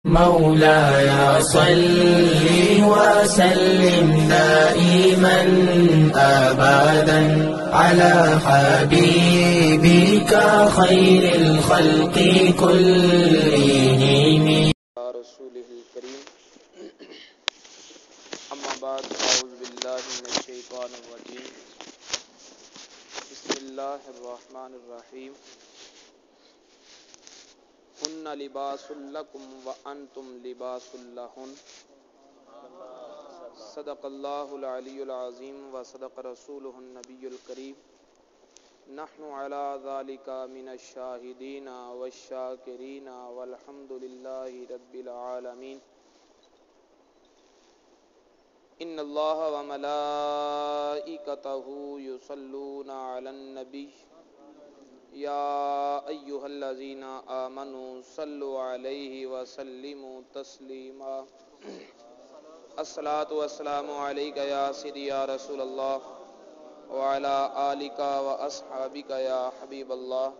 مولاي صل وسلم دائما أبدا على حبيبك خير الخلق كلهم رسوله الكريم. أما بعد، أعوذ بالله من الشيطان الرجيم. بسم الله الرحمن الرحيم. هن لباس لكم وأنتم لباس لهن. صدق الله العلي العظيم وصدق رسوله النبي الكريم. نحن على ذلك من الشاهدين والشاكرين والحمد لله رب العالمين. إن الله وملائكته يصلون على النبي يا أيها الذين آمنوا صلوا عليه وسلموا تسليما. الصلاة والسلام عليك يا سيدي يا رسول الله وعلى آلك وأصحابك يا حبيب الله.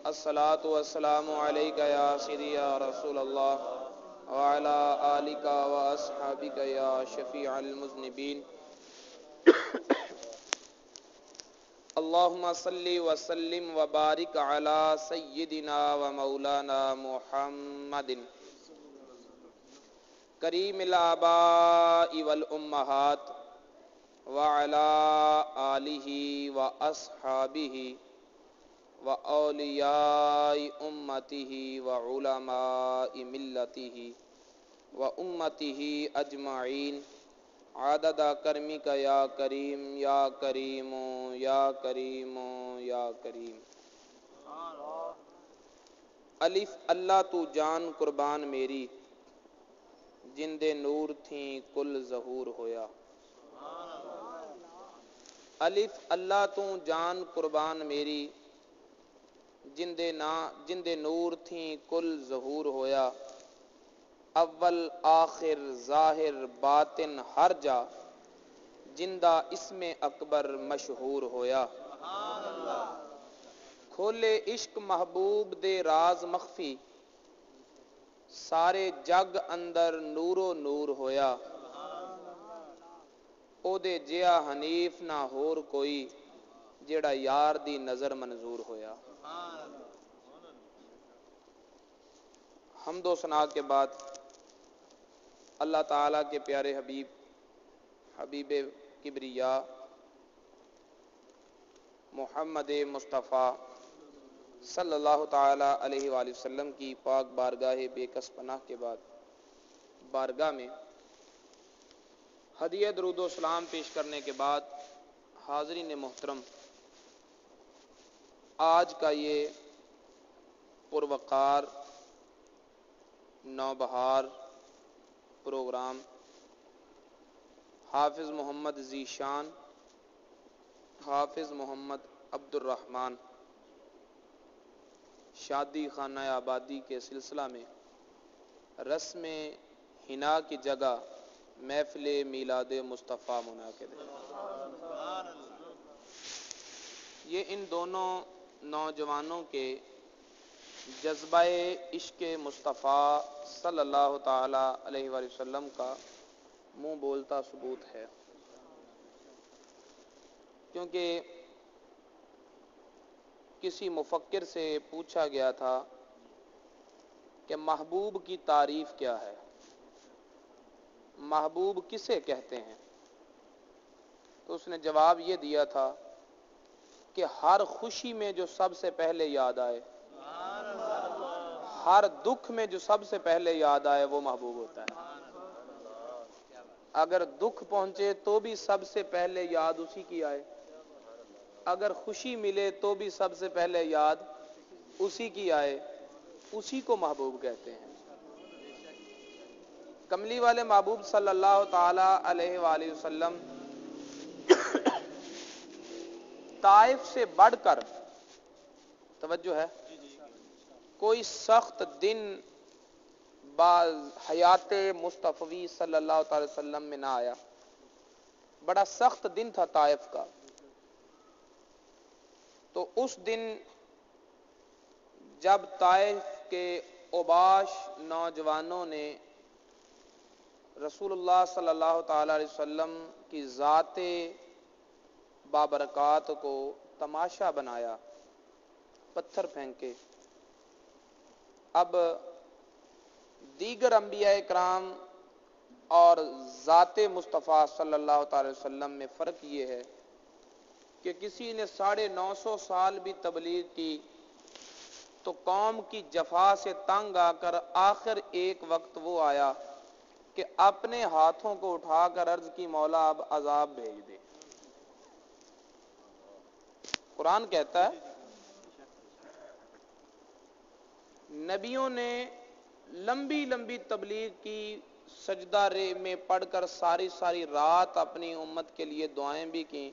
الصلاة والسلام عليك يا سيدي يا رسول الله وعلى آلك وأصحابك يا شفيع المذنبين. اللهم صل وسلم وبارك على سيدنا ومولانا محمد کریم الآباء والأمہات وعلى آلہ وأصحابہ وأولیاء امتہ وعلماء ملتہ وامتہ اجمعین عدد کرمک یا کریم یا کریم یا کریم یا کریم. الف اللہ تو جان قربان میری جن دے نور تھیں کل ظہور ہویا. الف اللہ تو جان قربان میری جن دے نور تھیں کل ظہور ہویا. اول آخر ظاہر باطن ہر جا جندہ اسم اکبر مشہور ہویا. کھولے عشق محبوب دے راز مخفی سارے جگ اندر نور و نور ہویا. او دے جیا حنیف نہ ہور کوئی جیڑا یار دی نظر منظور ہویا. حمد و ثنا کے بعد اللہ تعالیٰ کے پیارے حبیب کبریا محمد مصطفیٰ صلی اللہ تعالیٰ علیہ وآلہ وسلم کی پاک بارگاہ بے کس پناہ کے بعد بارگاہ میں ہدیہ درود و سلام پیش کرنے کے بعد حاضرین محترم، آج کا یہ پروقار نوبہار پروگرام حافظ محمد ذیشان حافظ محمد عبد الرحمن شادی خانہ آبادی کے سلسلہ میں رسم حنا کی جگہ محفل میلاد مصطفیٰ منعقد ہے. یہ ان دونوں نوجوانوں کے جذبہ عشق مصطفیٰ صلی اللہ تعالی علیہ وآلہ وسلم کا منہ بولتا ثبوت ہے، کیونکہ کسی مفکر سے پوچھا گیا تھا کہ محبوب کی تعریف کیا ہے، محبوب کسے کہتے ہیں؟ تو اس نے جواب یہ دیا تھا کہ ہر خوشی میں جو سب سے پہلے یاد آئے، ہر دکھ میں جو سب سے پہلے یاد آئے وہ محبوب ہوتا ہے. اگر دکھ پہنچے تو بھی سب سے پہلے یاد اسی کی آئے، اگر خوشی ملے تو بھی سب سے پہلے یاد اسی کی آئے، اسی کو محبوب کہتے ہیں. کملی والے محبوب صلی اللہ تعالی علیہ وآلہ وسلم طائف سے بڑھ کر، توجہ ہے، کوئی سخت دن حیات مصطفی صلی اللہ تعالی وسلم میں نہ آیا. بڑا سخت دن تھا طائف کا. تو اس دن جب طائف کے اوباش نوجوانوں نے رسول اللہ صلی اللہ تعالی علیہ وسلم کی ذات بابرکات کو تماشا بنایا، پتھر پھینکے۔ اب دیگر انبیاء کرام اور ذات مصطفیٰ صلی اللہ تعالی وسلم میں فرق یہ ہے کہ کسی نے 950 سال بھی تبلیغ کی تو قوم کی جفا سے تنگ آ کر آخر ایک وقت وہ آیا کہ اپنے ہاتھوں کو اٹھا کر عرض کی مولا اب عذاب بھیج دے۔ قرآن کہتا ہے نبیوں نے لمبی لمبی تبلیغ کی، سجدہ رے میں پڑھ کر ساری ساری رات اپنی امت کے لیے دعائیں بھی کی،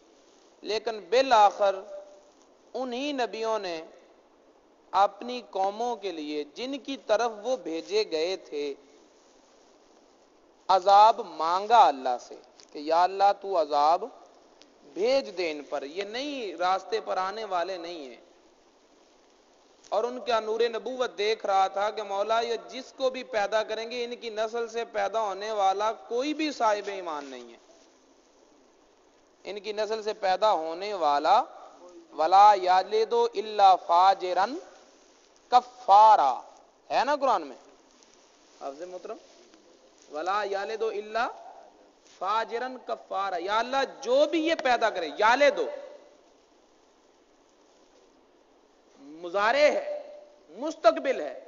لیکن بالآخر انہی نبیوں نے اپنی قوموں کے لیے جن کی طرف وہ بھیجے گئے تھے عذاب مانگا اللہ سے کہ یا اللہ تو عذاب بھیج دے ان پر، یہ نہیں راستے پر آنے والے نہیں ہیں۔ اور ان کا نور نبوت دیکھ رہا تھا کہ مولا یہ جس کو بھی پیدا کریں گے ان کی نسل سے پیدا ہونے والا کوئی بھی صاحب ایمان نہیں ہے، ان کی نسل سے پیدا ہونے والا ولا یلد الا فاجرا کفارا ہے نا قرآن میں حافظ محترم، ولا یلد الا فاجرا کفارا، یا اللہ جو بھی یہ پیدا کرے، یلد مضارع ہے مستقبل ہے،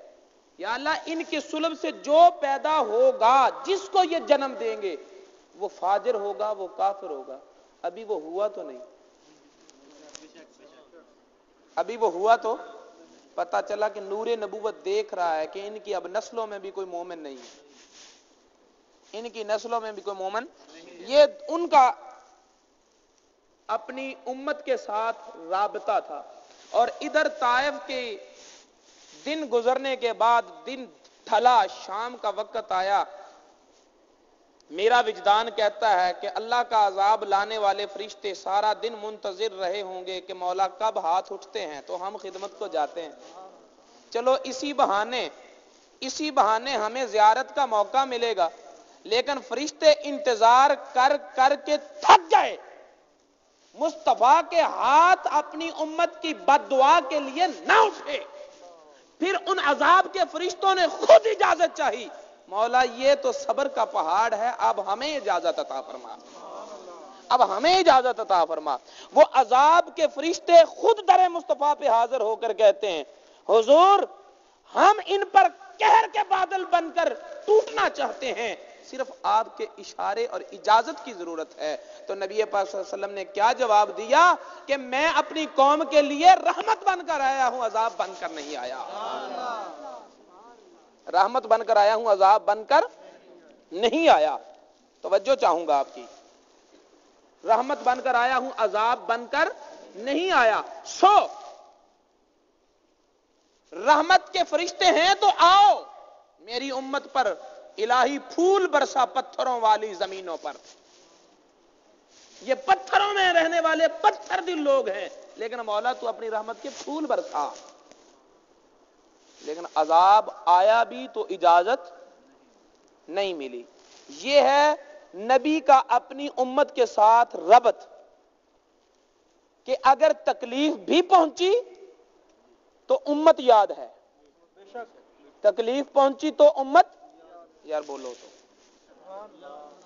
یا اللہ ان کی صلب سے جو پیدا ہوگا جس کو یہ جنم دیں گے وہ فاجر ہوگا، وہ کافر ہوگا۔ ابھی وہ ہوا تو نہیں، ابھی وہ ہوا تو پتا چلا کہ نور نبوت دیکھ رہا ہے کہ ان کی اب نسلوں میں بھی کوئی مومن نہیں ہے، ان کی نسلوں میں بھی کوئی مومن، یہ ان کا اپنی امت کے ساتھ رابطہ تھا۔ اور ادھر طائف کے دن گزرنے کے بعد دن ڈھلا، شام کا وقت آیا، میرا وجدان کہتا ہے کہ اللہ کا عذاب لانے والے فرشتے سارا دن منتظر رہے ہوں گے کہ مولا کب ہاتھ اٹھتے ہیں تو ہم خدمت کو جاتے ہیں، چلو اسی بہانے ہمیں زیارت کا موقع ملے گا۔ لیکن فرشتے انتظار کر کر کے تھک گئے، مصطفیٰ کے ہاتھ اپنی امت کی بد دعا کے لیے نہ اٹھے، پھر ان عذاب کے فرشتوں نے خود اجازت چاہی، مولا یہ تو صبر کا پہاڑ ہے، اب ہمیں اجازت عطا فرما، اب ہمیں اجازت عطا فرما۔ وہ عذاب کے فرشتے خود در مصطفیٰ پہ حاضر ہو کر کہتے ہیں حضور ہم ان پر قہر کے بادل بن کر ٹوٹنا چاہتے ہیں، صرف آپ کے اشارے اور اجازت کی ضرورت ہے۔ تو نبی پاک صلی اللہ علیہ وسلم نے کیا جواب دیا کہ میں اپنی قوم کے لیے رحمت بن کر آیا ہوں، عذاب بن کر نہیں آیا، رحمت بن کر آیا ہوں، عذاب بن کر نہیں آیا۔ توجہ چاہوں گا آپ کی، رحمت بن کر آیا ہوں، عذاب بن کر نہیں آیا۔ رحمت کے فرشتے ہیں تو آؤ میری امت پر الہی پھول برسا پتھروں والی زمینوں پر، یہ پتھروں میں رہنے والے پتھر دل لوگ ہیں، لیکن مولا تو اپنی رحمت کے پھول برسا۔ لیکن عذاب آیا بھی تو اجازت نہیں ملی۔ یہ ہے نبی کا اپنی امت کے ساتھ ربط کہ اگر تکلیف بھی پہنچی تو امت یاد ہے، تکلیف پہنچی تو امت، یار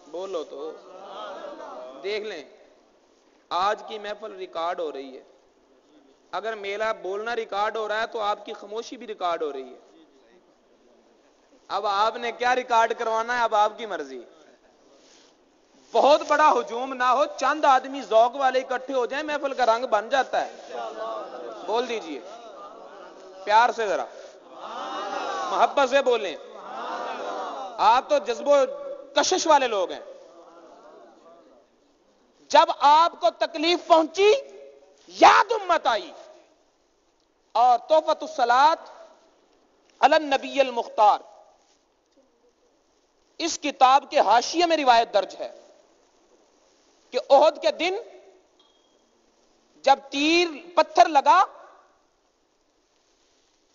بولو تو دیکھ لیں آج کی محفل ریکارڈ ہو رہی ہے، اگر میرا بولنا ریکارڈ ہو رہا ہے تو آپ کی خاموشی بھی ریکارڈ ہو رہی ہے۔ اب آپ نے کیا ریکارڈ کروانا ہے، اب آپ کی مرضی۔ بہت بڑا ہجوم نہ ہو، چند آدمی ذوق والے اکٹھے ہو جائیں، محفل کا رنگ بن جاتا ہے۔ بول دیجئے پیار سے، ذرا محبت سے بولیں، آپ تو جذب و کشش والے لوگ ہیں۔ جب آپ کو تکلیف پہنچی، یاد امت آئی، اور تحفۃ الصلاۃ علی النبی المختار اس کتاب کے حاشیے میں روایت درج ہے کہ احد کے دن جب پتھر لگا،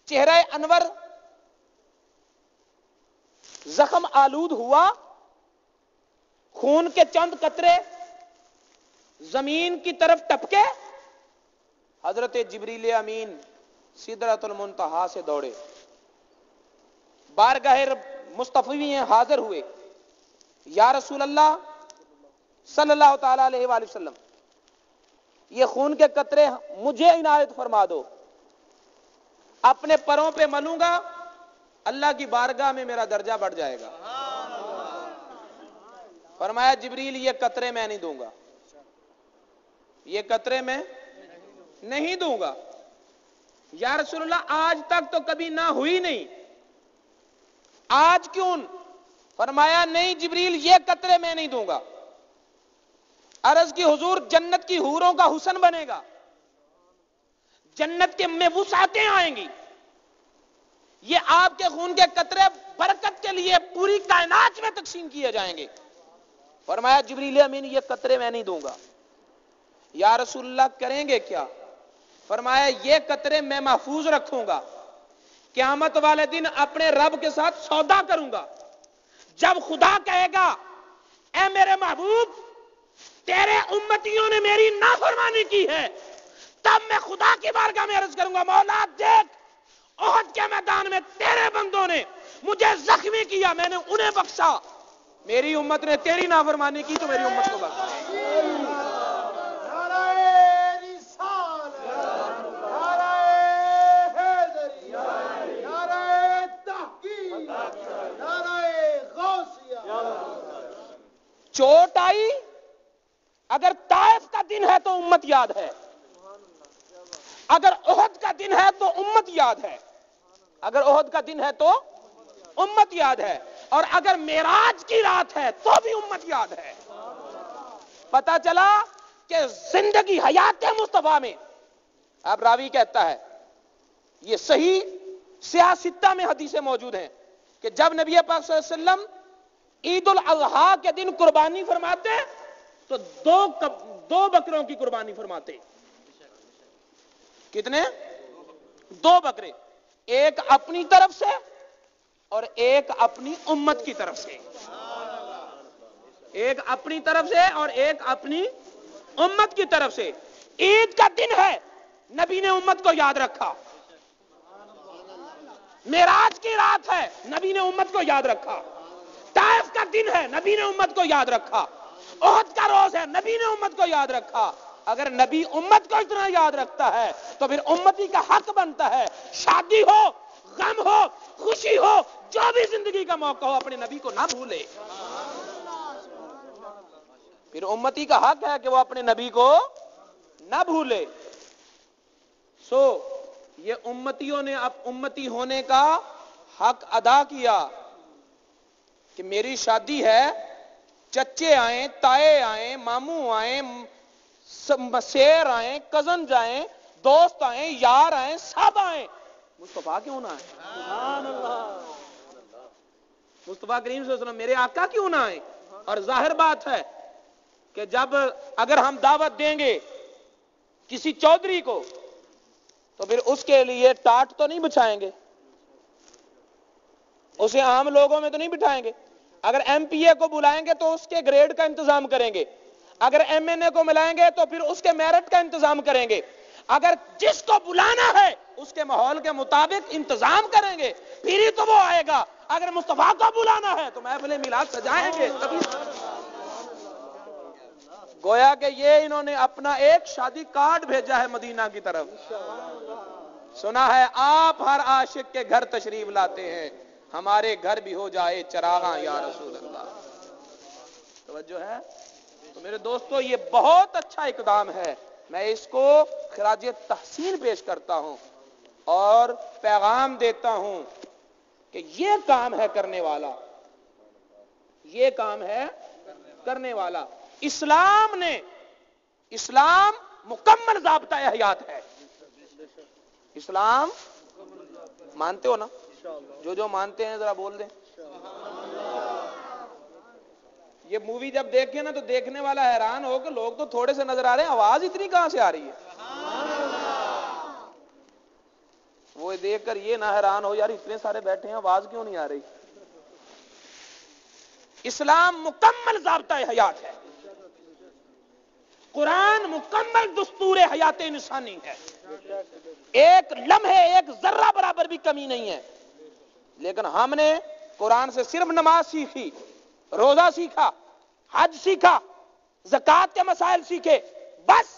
چہرہ انور زخم آلود ہوا، خون کے چند قطرے زمین کی طرف ٹپکے، حضرت جبریل امین سدرۃ المنتہا سے دوڑے، بارگاہ مصطفی میں حاضر ہوئے، یا رسول اللہ صلی اللہ تعالی علیہ وآلہ وسلم، یہ خون کے قطرے مجھے عنایت فرما دو، اپنے پروں پہ ملوں گا، اللہ کی بارگاہ میں میرا درجہ بڑھ جائے گا۔ فرمایا جبریل یہ قطرے میں نہیں دوں گا، یہ قطرے میں نہیں دوں گا۔ یا رسول اللہ آج تک تو کبھی نہ ہوئی نہیں، آج کیوں؟ فرمایا نہیں جبریل یہ قطرے میں نہیں دوں گا۔ عرض کی حضور جنت کی حوروں کا حسن بنے گا، جنت کے میں وسعتیں آئیں گی، یہ آپ کے خون کے قطرے برکت کے لیے پوری کائنات میں تقسیم کیے جائیں گے۔ فرمایا جبریل امین یہ قطرے میں نہیں دوں گا۔ یا رسول اللہ کریں گے کیا؟ فرمایا یہ قطرے میں محفوظ رکھوں گا، قیامت والے دن اپنے رب کے ساتھ سودا کروں گا، جب خدا کہے گا اے میرے محبوب تیرے امتیوں نے میری نافرمانی کی ہے، تب میں خدا کی بارگاہ میں عرض کروں گا مولا دیکھ احد کے میدان میں تیرے بندوں نے مجھے زخمی کیا، میں نے انہیں بخشا، میری امت نے تیری نافرمانی کی تو میری امت کو بخشا۔ چوٹ آئی، اگر طائف کا دن ہے تو امت یاد ہے، اگر احد کا دن ہے تو امت یاد ہے، اگر احد کا دن ہے تو امت یاد ہے، اور اگر معراج کی رات ہے تو بھی امت یاد ہے۔ پتا چلا کہ زندگی حیات مصطفیٰ میں، اب راوی کہتا ہے یہ صحیح سیاہ ستہ میں حدیثیں موجود ہیں کہ جب نبی پاک صلی اللہ علیہ وسلم عید الاضحیٰ کے دن قربانی فرماتے تو دو بکروں کی قربانی فرماتے۔ کتنے؟ 2 بکرے، ایک اپنی طرف سے اور ایک اپنی امت کی طرف سے، ایک اپنی طرف سے اور ایک اپنی امت کی طرف سے۔ عید کا دن ہے، نبی نے امت کو یاد رکھا، معراج کی رات ہے، نبی نے امت کو یاد رکھا، طائف کا دن ہے، نبی نے امت کو یاد رکھا، احد کا روز ہے، نبی نے امت کو یاد رکھا۔ اگر نبی امت کو اتنا یاد رکھتا ہے تو پھر امتی کا حق بنتا ہے شادی ہو، غم ہو، خوشی ہو، جو بھی زندگی کا موقع ہو اپنے نبی کو نہ بھولے۔ پھر امتی کا حق ہے کہ وہ اپنے نبی کو نہ بھولے۔ یہ امتیوں نے اب امتی ہونے کا حق ادا کیا کہ میری شادی ہے، چچے آئیں، تائے آئیں، ماموں آئیں، مسیر آئیں، کزن جائیں، دوست آئیں، یار آئیں، سب آئیں، مصطفیٰ کیوں نہ آئیں؟ سبحان اللہ، مصطفیٰ کریم صلی اللہ علیہ وسلم میرے آقا کیوں نہ آئیں؟ اور ظاہر بات ہے کہ جب اگر ہم دعوت دیں گے کسی چودھری کو تو پھر اس کے لیے ٹاٹ تو نہیں بچھائیں گے، اسے عام لوگوں میں تو نہیں بٹھائیں گے۔ اگر ایم پی اے کو بلائیں گے تو اس کے گریڈ کا انتظام کریں گے، اگر ایم این اے کو ملائیں گے تو پھر اس کے میرٹ کا انتظام کریں گے، اگر جس کو بلانا ہے اس کے ماحول کے مطابق انتظام کریں گے پھر ہی تو وہ آئے گا۔ اگر مصطفیٰ کو بلانا ہے تو محفل میلاد سجائیں گے تبھی۔ گویا کہ یہ انہوں نے اپنا ایک شادی کارڈ بھیجا ہے مدینہ کی طرف۔ سنا ہے آپ ہر عاشق کے گھر تشریف لاتے ہیں، ہمارے گھر بھی ہو جائے چراغاں یا رسول اللہ۔ توجہ ہے؟ تو میرے دوستو یہ بہت اچھا اقدام ہے، میں اس کو خراج تحسین پیش کرتا ہوں اور پیغام دیتا ہوں کہ یہ کام ہے کرنے والا، یہ کام ہے کرنے والا۔ اسلام مکمل ضابطہ حیات ہے۔ اسلام مانتے ہو نا؟ جو مانتے ہیں ذرا بول دیں۔ یہ مووی جب دیکھیں نا تو دیکھنے والا حیران ہو کہ لوگ تو تھوڑے سے نظر آ رہے ہیں، آواز اتنی کہاں سے آ رہی ہے؟ وہ دیکھ کر یہ نہ حیران ہو یار اتنے سارے بیٹھے ہیں آواز کیوں نہیں آ رہی؟ اسلام مکمل ضابطہ حیات ہے، قرآن مکمل دستور حیات انسانی ہے، ایک لمحے ایک ذرہ برابر بھی کمی نہیں ہے۔ لیکن ہم نے قرآن سے صرف نماز سیکھی، روزہ سیکھا، حج سیکھا، زکوٰۃ کے مسائل سیکھے، بس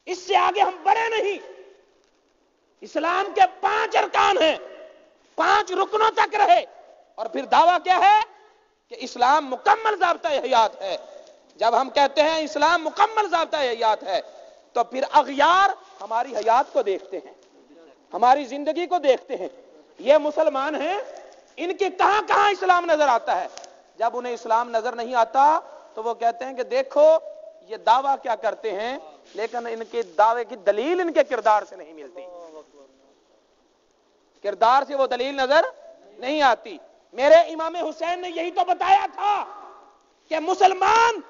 اس سے آگے ہم بڑھے نہیں۔ اسلام کے 5 ارکان ہیں، 5 رکنوں تک رہے، اور پھر دعویٰ کیا ہے کہ اسلام مکمل ضابطہ حیات ہے۔ جب ہم کہتے ہیں اسلام مکمل ضابطہ حیات ہے تو پھر اغیار ہماری حیات کو دیکھتے ہیں، ہماری زندگی کو دیکھتے ہیں، یہ مسلمان ہیں، ان کے کہاں کہاں اسلام نظر آتا ہے۔ جب انہیں اسلام نظر نہیں آتا تو وہ کہتے ہیں کہ دیکھو یہ دعویٰ کیا کرتے ہیں، لیکن ان کے دعوے کی دلیل ان کے کردار سے نہیں ملتی، کردار سے وہ دلیل نظر نہیں آتی۔ میرے امام حسین نے یہی تو بتایا تھا کہ مسلمان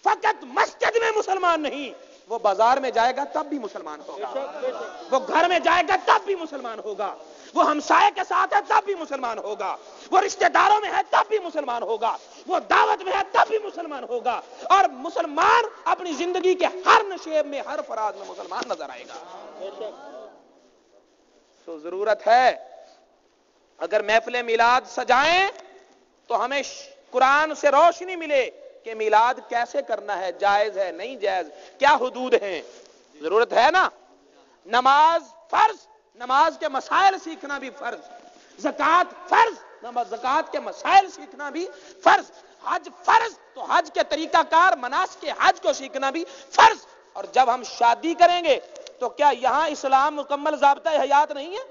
فقط مسجد میں مسلمان نہیں، وہ بازار میں جائے گا تب بھی مسلمان ہوگا، وہ گھر میں جائے گا تب بھی مسلمان ہوگا، وہ ہمسائے کے ساتھ ہے تب بھی مسلمان ہوگا، وہ رشتہ داروں میں ہے تب بھی مسلمان ہوگا، وہ دعوت میں ہے تب بھی مسلمان ہوگا، اور مسلمان اپنی زندگی کے ہر نشیب میں، ہر فراز میں مسلمان نظر آئے گا۔ تو ضرورت ہے اگر محفل میلاد سجائیں تو ہمیں قرآن سے روشنی ملے کہ میلاد کیسے کرنا ہے، جائز ہے نہیں جائز، کیا حدود ہیں، ضرورت ہے نا۔ نماز فرض، نماز کے مسائل سیکھنا بھی فرض، زکوٰۃ فرض، زکوٰۃ کے مسائل سیکھنا بھی فرض، حج فرض تو حج کے طریقہ کار مناسک حج کو سیکھنا بھی فرض۔ اور جب ہم شادی کریں گے تو کیا یہاں اسلام مکمل ضابطہ حیات نہیں ہے؟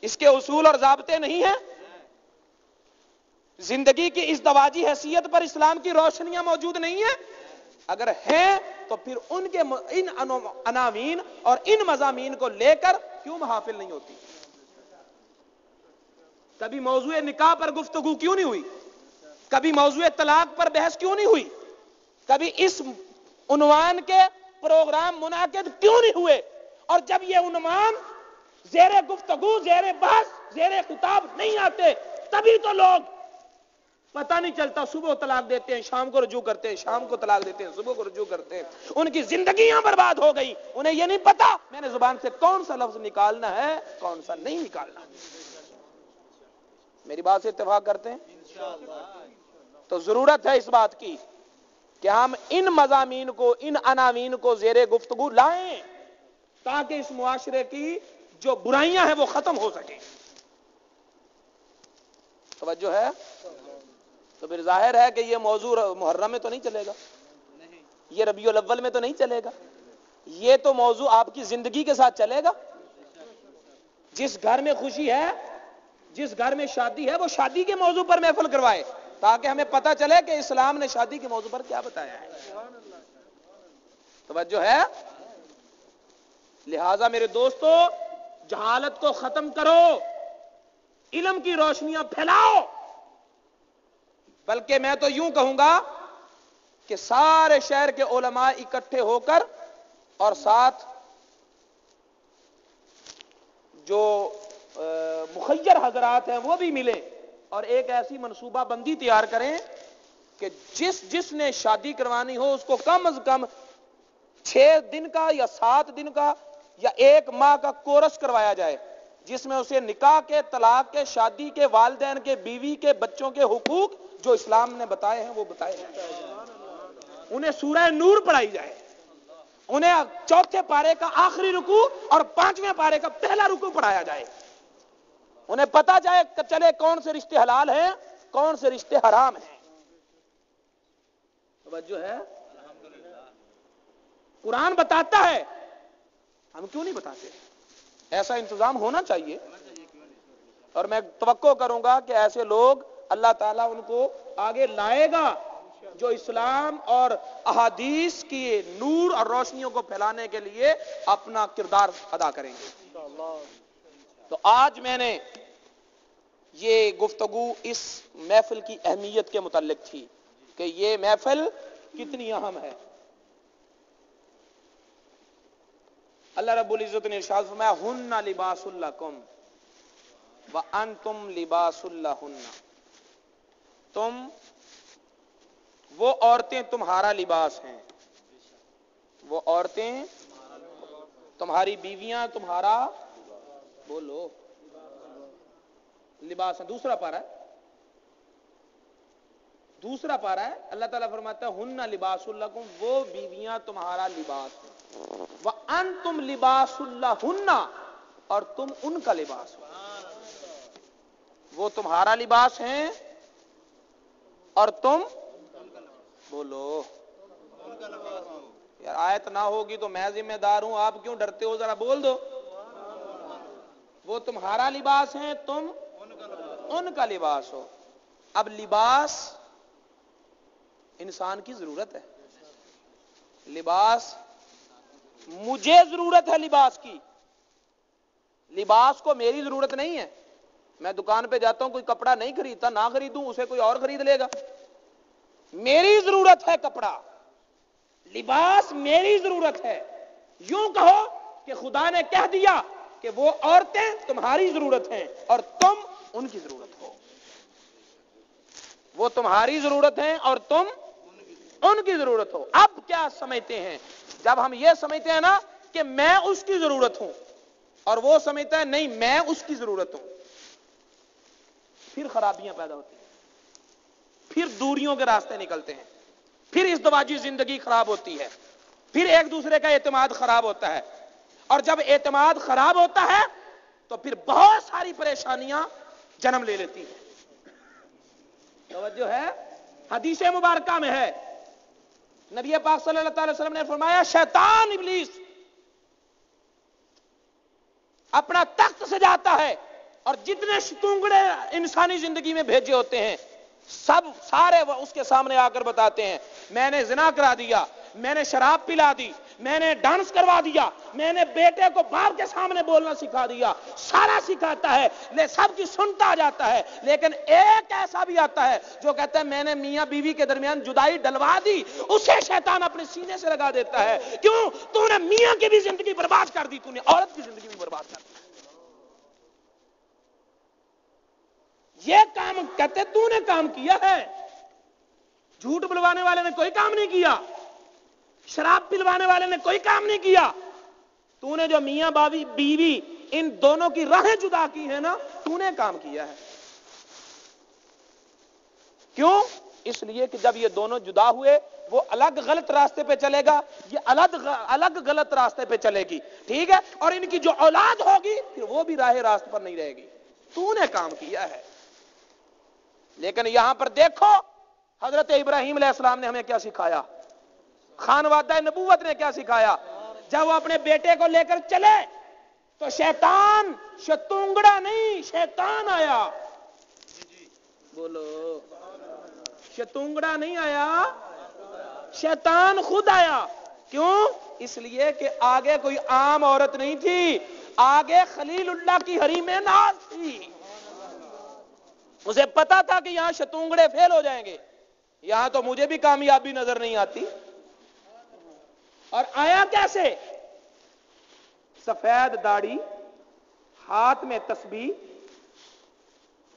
اس کے اصول اور ضابطے نہیں ہیں؟ زندگی کی ازدواجی حیثیت پر اسلام کی روشنیاں موجود نہیں ہیں؟ اگر ہیں تو پھر ان عناوین اور ان مضامین کو لے کر کیوں محافل نہیں ہوتی؟ کبھی موضوع نکاح پر گفتگو کیوں نہیں ہوئی؟ کبھی موضوع طلاق پر بحث کیوں نہیں ہوئی؟ کبھی اس عنوان کے پروگرام منعقد کیوں نہیں ہوئے؟ اور جب یہ عنوان زیر گفتگو، زیر بحث، زیر خطاب نہیں آتے تبھی تو لوگ پتہ نہیں چلتا، صبح طلاق دیتے ہیں، شام کو رجوع کرتے ہیں، شام کو طلاق دیتے ہیں، صبح کو رجوع کرتے ہیں، ان کی زندگیاں برباد ہو گئی، انہیں یہ نہیں پتا میں نے زبان سے کون سا لفظ نکالنا ہے کون سا نہیں نکالنا۔ میری بات سے اتفاق کرتے ہیں؟ تو ضرورت ہے اس بات کی کہ ہم ان مضامین کو، ان عناوین کو زیر گفتگو لائیں تاکہ اس معاشرے کی جو برائیاں ہیں وہ ختم ہو سکیں۔ توجہ ہے؟ تو پھر ظاہر ہے کہ یہ موضوع محرم میں تو نہیں چلے گا، یہ ربیع الاول میں تو نہیں چلے گا، یہ تو موضوع آپ کی زندگی کے ساتھ چلے گا۔ جس گھر میں خوشی ہے، جس گھر میں شادی ہے، وہ شادی کے موضوع پر محفل کروائے تاکہ ہمیں پتہ چلے کہ اسلام نے شادی کے موضوع پر کیا بتایا ہے۔ توجہ ہے؟ لہذا میرے دوستو، جہالت کو ختم کرو، علم کی روشنیاں پھیلاؤ، بلکہ میں تو یوں کہوں گا کہ سارے شہر کے علماء اکٹھے ہو کر اور ساتھ جو مخیر حضرات ہیں وہ بھی ملیں اور ایک ایسی منصوبہ بندی تیار کریں کہ جس نے شادی کروانی ہو اس کو کم از کم 6 دن کا یا 7 دن کا یا 1 ماہ کا کورس کروایا جائے، جس میں اسے نکاح کے، طلاق کے، شادی کے، والدین کے، بیوی کے، بچوں کے حقوق جو اسلام نے بتائے ہیں وہ بتائے جائیں، انہیں سورہ نور پڑھائی جائے، انہیں 4تھے پارے کا آخری رکوع اور 5ویں پارے کا پہلا رکوع پڑھایا جائے، انہیں پتا چلے کون سے رشتے حلال ہیں کون سے رشتے حرام ہیں۔ توجہ ہے؟ قرآن بتاتا ہے، ہم کیوں نہیں بتاتے؟ ایسا انتظام ہونا چاہیے، اور میں توقع کروں گا کہ ایسے لوگ اللہ تعالیٰ ان کو آگے لائے گا جو اسلام اور احادیث کی نور اور روشنیوں کو پھیلانے کے لیے اپنا کردار ادا کریں گے۔ تو آج میں نے یہ گفتگو اس محفل کی اہمیت کے متعلق تھی کہ یہ محفل کتنی اہم ہے۔ اللہ رب العزت نے ارشاد فرمایا ہن لباس لکم، وَأَنْتُمْ لِبَاسٌ لَهُنَّ، تم وہ عورتیں تمہارا لباس ہیں، وہ عورتیں تمہاری بیویاں تمہارا بولو لباس ہے۔ دوسرا پارا ہے اللہ تعالیٰ فرماتا ہے ہن لباس لکم، وہ بیویاں تمہارا لباس ہیں، وَأَنْتُمْ لِبَاسٌ لَهُنَّ، اور تم ان کا لباس ہو۔ وہ تمہارا لباس ہیں اور تم بولو یار، آیت نہ ہوگی تو میں ذمہ دار ہوں، آپ کیوں ڈرتے ہو؟ ذرا بول دو۔ وہ تمہارا لباس ہیں، تم ان کا لباس ہو۔ اب لباس انسان کی ضرورت ہے، لباس مجھے ضرورت ہے، لباس کی، لباس کو میری ضرورت نہیں ہے۔ میں دکان پہ جاتا ہوں، کوئی کپڑا نہیں خریدتا، نہ خریدوں اسے کوئی اور خرید لے گا۔ میری ضرورت ہے کپڑا، لباس میری ضرورت ہے۔ یوں کہو کہ خدا نے کہہ دیا کہ وہ عورتیں تمہاری ضرورت ہیں اور تم ان کی ضرورت ہو۔ وہ تمہاری ضرورت ہیں اور تم ان کی ضرورت ہو۔ اب کیا سمجھتے ہیں؟ جب ہم یہ سمجھتے ہیں نا کہ میں اس کی ضرورت ہوں اور وہ سمجھتا ہے نہیں میں اس کی ضرورت ہوں، پھر خرابیاں پیدا ہوتی ہیں، پھر دوریوں کے راستے نکلتے ہیں، پھر ازدواجی زندگی خراب ہوتی ہے، پھر ایک دوسرے کا اعتماد خراب ہوتا ہے، اور جب اعتماد خراب ہوتا ہے تو پھر بہت ساری پریشانیاں جنم لے لیتی ہیں۔ توجہ ہے؟ حدیث مبارکہ میں ہے، نبی پاک صلی اللہ علیہ وسلم نے فرمایا شیطان ابلیس اپنا تخت سجاتا ہے اور جتنے شتونگڑے انسانی زندگی میں بھیجے ہوتے ہیں سارے وہ اس کے سامنے آ کر بتاتے ہیں میں نے زنا کرا دیا، میں نے شراب پلا دی، میں نے ڈانس کروا دیا، میں نے بیٹے کو باپ کے سامنے بولنا سکھا دیا، سارا سکھاتا ہے، سب کی سنتا جاتا ہے، لیکن ایک ایسا بھی آتا ہے جو کہتا ہے میں نے میاں بیوی کے درمیان جدائی ڈلوا دی، اسے شیطان اپنے سینے سے لگا دیتا ہے۔ کیوں؟ تو نے میاں کی بھی زندگی برباد کر دی، تو نے عورت کی زندگی بھی برباد کر دی۔ یہ کام کہتے تو نے کام کیا ہے، جھوٹ بلوانے والے نے کوئی کام نہیں کیا، شراب پلوانے والے نے کوئی کام نہیں کیا، تو نے جو میاں بیوی ان دونوں کی راہیں جدا کی ہیں نا، تو نے کام کیا ہے۔ کیوں؟ اس لیے کہ جب یہ دونوں جدا ہوئے وہ الگ غلط راستے پہ چلے گا، یہ الگ غلط راستے پہ چلے گی، ٹھیک ہے، اور ان کی جو اولاد ہوگی پھر وہ بھی راہ راست پر نہیں رہے گی۔ تو نے کام کیا ہے۔ لیکن یہاں پر دیکھو حضرت ابراہیم علیہ السلام نے ہمیں کیا سکھایا، خانوادہ نبوت نے کیا سکھایا۔ جب وہ اپنے بیٹے کو لے کر چلے تو شیطان شتونگڑا نہیں، شیطان آیا، بولو شتونگڑا نہیں آیا، شیطان خود آیا۔ کیوں؟ اس لیے کہ آگے کوئی عام عورت نہیں تھی، آگے خلیل اللہ کی حریم ناز تھی۔ اسے پتا تھا کہ یہاں شتونگڑے فیل ہو جائیں گے، یہاں تو مجھے بھی کامیابی نظر نہیں آتی۔ اور آیا کیسے؟ سفید داڑھی، ہاتھ میں تسبیح،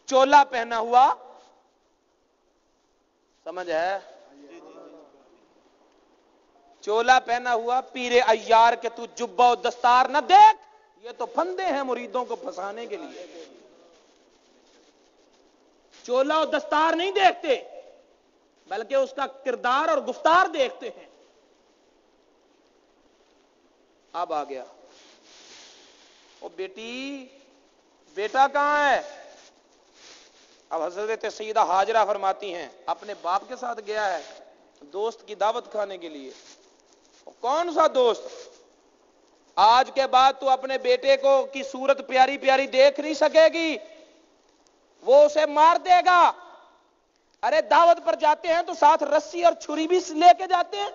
چولا پہنا ہوا، سمجھ ہے؟ چولا پہنا ہوا، پیر عیار کے تو جبہ و دستار نہ دیکھ، یہ تو پھندے ہیں مریدوں کو پھنسانے کے لیے۔ چولا و دستار نہیں دیکھتے بلکہ اس کا کردار اور گفتار دیکھتے ہیں۔ اب آ گیا او بیٹا کہاں ہے؟ اب حضرت سیدہ ہاجرہ فرماتی ہیں اپنے باپ کے ساتھ گیا ہے دوست کی دعوت کھانے کے لیے۔ کون سا دوست؟ آج کے بعد تو اپنے بیٹے کو کی صورت پیاری پیاری دیکھ نہیں سکے گی، وہ اسے مار دے گا۔ ارے دعوت پر جاتے ہیں تو ساتھ رسی اور چھری بھی لے کے جاتے ہیں۔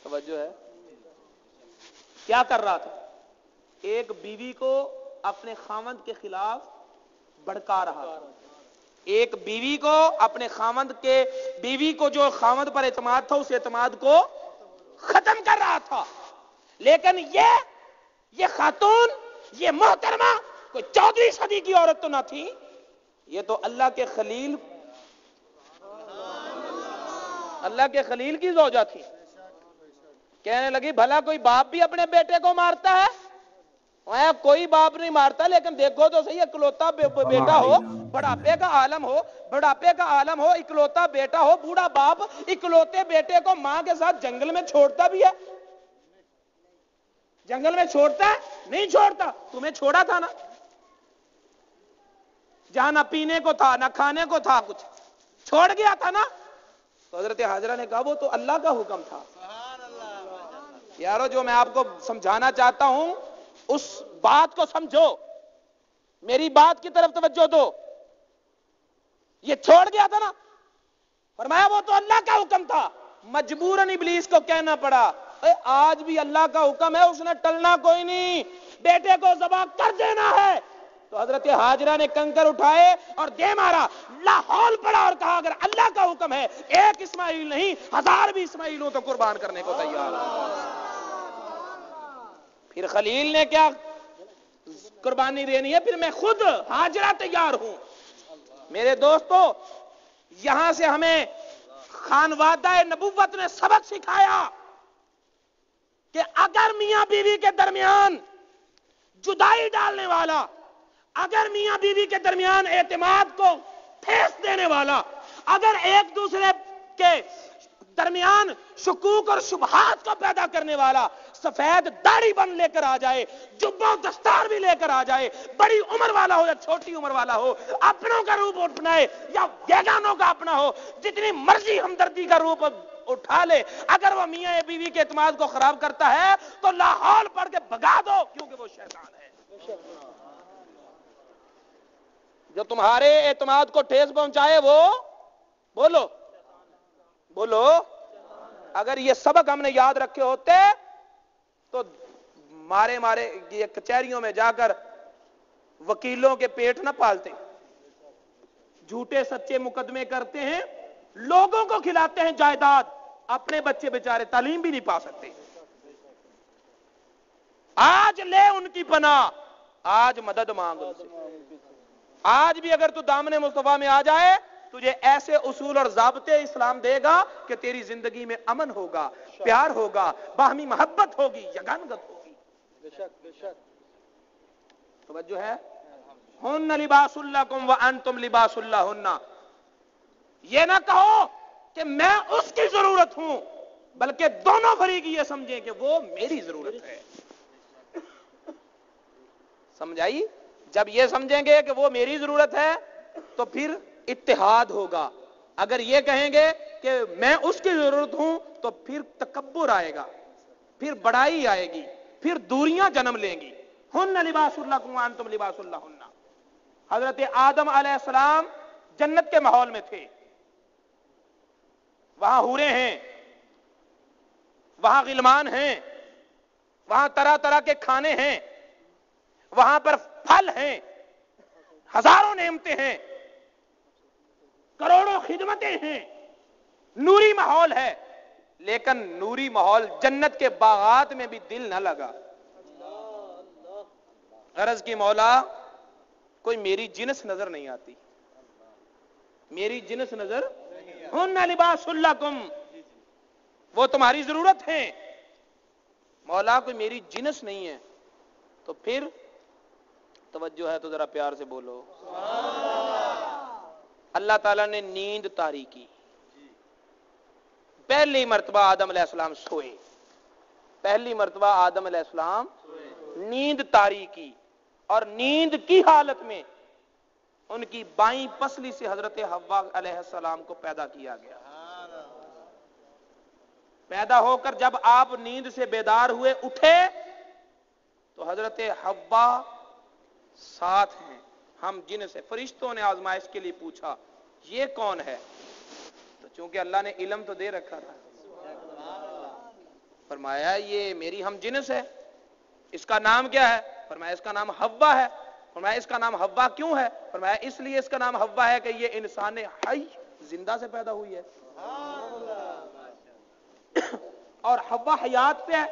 توجہ ہے؟ کیا کر رہا تھا؟ ایک بیوی کو اپنے خاوند کے خلاف بھڑکا رہا تھا، ایک بیوی کو اپنے خاوند کے بیوی کو جو خاوند پر اعتماد تھا اس اعتماد کو ختم کر رہا تھا۔ لیکن یہ خاتون، یہ محترمہ کوئی 14ویں صدی کی عورت تو نہ تھی، یہ تو اللہ کے خلیل کی زوجہ تھی۔ کہنے لگی بھلا کوئی باپ بھی اپنے بیٹے کو مارتا ہے؟ کوئی باپ نہیں مارتا، لیکن دیکھو تو صحیح، اکلوتا بیٹا ہو، بڑھاپے کا عالم ہو، اکلوتا بیٹا ہو، بوڑھا باپ اکلوتے بیٹے کو ماں کے ساتھ جنگل میں چھوڑتا بھی ہے؟ جنگل میں چھوڑتا ہے؟ نہیں چھوڑتا۔ تمہیں چھوڑا تھا نا، جہاں نہ پینے کو تھا نہ کھانے کو تھا، کچھ چھوڑ گیا تھا نا۔ تو حضرت حاجرہ نے کہا وہ تو اللہ کا حکم تھا۔ یارو، جو میں آپ کو سمجھانا چاہتا ہوں اس بات کو سمجھو، میری بات کی طرف توجہ دو۔ یہ چھوڑ گیا تھا نا، فرمایا وہ تو اللہ کا حکم تھا، مجبوراً ابلیس کو کہنا پڑا۔ آج بھی اللہ کا حکم ہے، اس نے ٹلنا کوئی نہیں، بیٹے کو ذبح کر دینا ہے۔ تو حضرت حاجرہ نے کنکر اٹھائے اور دے مارا، لاہور پڑا اور کہا اگر اللہ کا حکم ہے ایک اسماعیل نہیں 1000 بھی اسماعیل ہو تو قربان کرنے کو تیار ہے۔ پھر خلیل نے کیا قربانی دینی ہے، پھر میں خود حاجرہ تیار ہوں۔ میرے دوستو، یہاں سے ہمیں خانوادہ نبوت نے سبق سکھایا کہ اگر میاں بیوی کے درمیان جدائی ڈالنے والا، اگر میاں بیوی کے درمیان اعتماد کو ٹھیس دینے والا، اگر ایک دوسرے کے درمیان شکوک اور شبہات کو پیدا کرنے والا سفید داڑھی بن لے کر آ جائے، جبہ دستار بھی لے کر آ جائے، بڑی عمر والا ہو یا چھوٹی عمر والا ہو، اپنوں کا روپ اپنائے یا بیگانوں کا اپنا ہو، جتنی مرضی ہمدردی کا روپ اٹھا لے، اگر وہ میاں بیوی کے اعتماد کو خراب کرتا ہے تو لاحول پڑھ کے بھگا دو، کیونکہ وہ شیطان ہے۔ جو تمہارے اعتماد کو ٹھیس پہنچائے وہ بولو اگر یہ سبق ہم نے یاد رکھے ہوتے تو مارے یہ کچہریوں میں جا کر وکیلوں کے پیٹ نہ پالتے، جھوٹے سچے مقدمے کرتے ہیں، لوگوں کو کھلاتے ہیں جائیداد، اپنے بچے بیچارے تعلیم بھی نہیں پا سکتے۔ آج لے ان کی پناہ، آج مدد مانگ ان سے۔ آج بھی اگر تو دامن مصطفیٰ میں آ جائے، تجھے ایسے اصول اور ضابطے اسلام دے گا کہ تیری زندگی میں امن ہوگا، پیار ہوگا، باہمی محبت ہوگی، یگانگت ہوگی۔ بے شک توجہ ہے۔ ہن لباس لکم وانتم لباس لہن، یہ نہ کہو کہ میں اس کی ضرورت ہوں، بلکہ دونوں فریق یہ سمجھیں کہ وہ میری ضرورت ہے۔ سمجھائی؟ جب یہ سمجھیں گے کہ وہ میری ضرورت ہے تو پھر اتحاد ہوگا۔ اگر یہ کہیں گے کہ میں اس کی ضرورت ہوں تو پھر تکبر آئے گا، پھر بڑائی آئے گی، پھر دوریاں جنم لیں گی۔ ہن لباس لکم وانتم لباس لہن۔ حضرت آدم علیہ السلام جنت کے ماحول میں تھے، وہاں حوریں ہیں، وہاں غلمان ہیں، وہاں طرح طرح کے کھانے ہیں، وہاں پر پھل ہیں، ہزاروں نعمتیں ہیں، کروڑوں خدمتیں ہیں، نوری ماحول ہے، لیکن نوری ماحول جنت کے باغات میں بھی دل نہ لگا۔ غرض کی مولا کوئی میری جنس نظر نہیں آتی، میری جنس نظر ہن لباس لکم، وہ تمہاری ضرورت ہے، مولا کوئی میری جنس نہیں ہے۔ تو پھر توجہ ہے تو ذرا پیار سے بولو۔ اللہ تعالیٰ نے نیند طاری کی، پہلی مرتبہ آدم علیہ السلام سوئے، پہلی مرتبہ آدم علیہ السلام نیند طاری کی، اور نیند کی حالت میں ان کی بائیں پسلی سے حضرت حوا علیہ السلام کو پیدا کیا گیا۔ پیدا ہو کر جب آپ نیند سے بیدار ہوئے، اٹھے تو حضرت حوا ساتھ ہیں، ہم جن سے فرشتوں نے آزمائش کے لیے پوچھا یہ کون ہے، تو چونکہ اللہ نے علم تو دے رکھا تھا، فرمایا یہ میری ہم جنس ہے، اس کا نام کیا ہے؟ فرمایا اس کا نام حوا ہے۔ فرمایا اس کا نام حوا کیوں ہے؟ فرمایا اس لیے اس کا نام حوا ہے کہ یہ انسان حی زندہ سے پیدا ہوئی ہے، اور حوا حیات پہ ہے،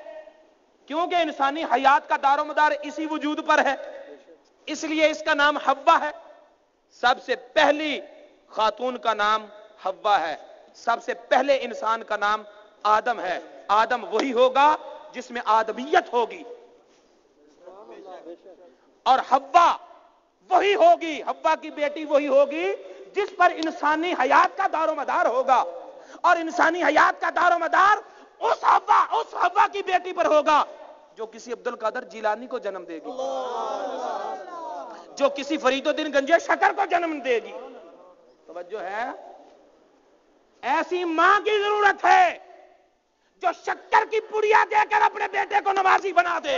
کیونکہ انسانی حیات کا دار و مدار اسی وجود پر ہے۔ اس لیے اس کا نام حوا ہے. سب سے پہلی خاتون کا نام حوا ہے. سب سے پہلے انسان کا نام آدم ہے. آدم وہی ہوگا جس میں آدمیت ہوگی, اور حوا وہی ہوگی, حوا کی بیٹی وہی ہوگی جس پر انسانی حیات کا دار و مدار ہوگا. اور انسانی حیات کا دار و مدار اس حوا کی بیٹی پر ہوگا جو کسی عبد القادر جیلانی کو جنم دے گی, جو کسی فرید الدین گنجے شکر کو جنم دے گی. توجہ ہے؟ ایسی ماں کی ضرورت ہے جو شکر کی پڑیا دے کر اپنے بیٹے کو نمازی بنا دے.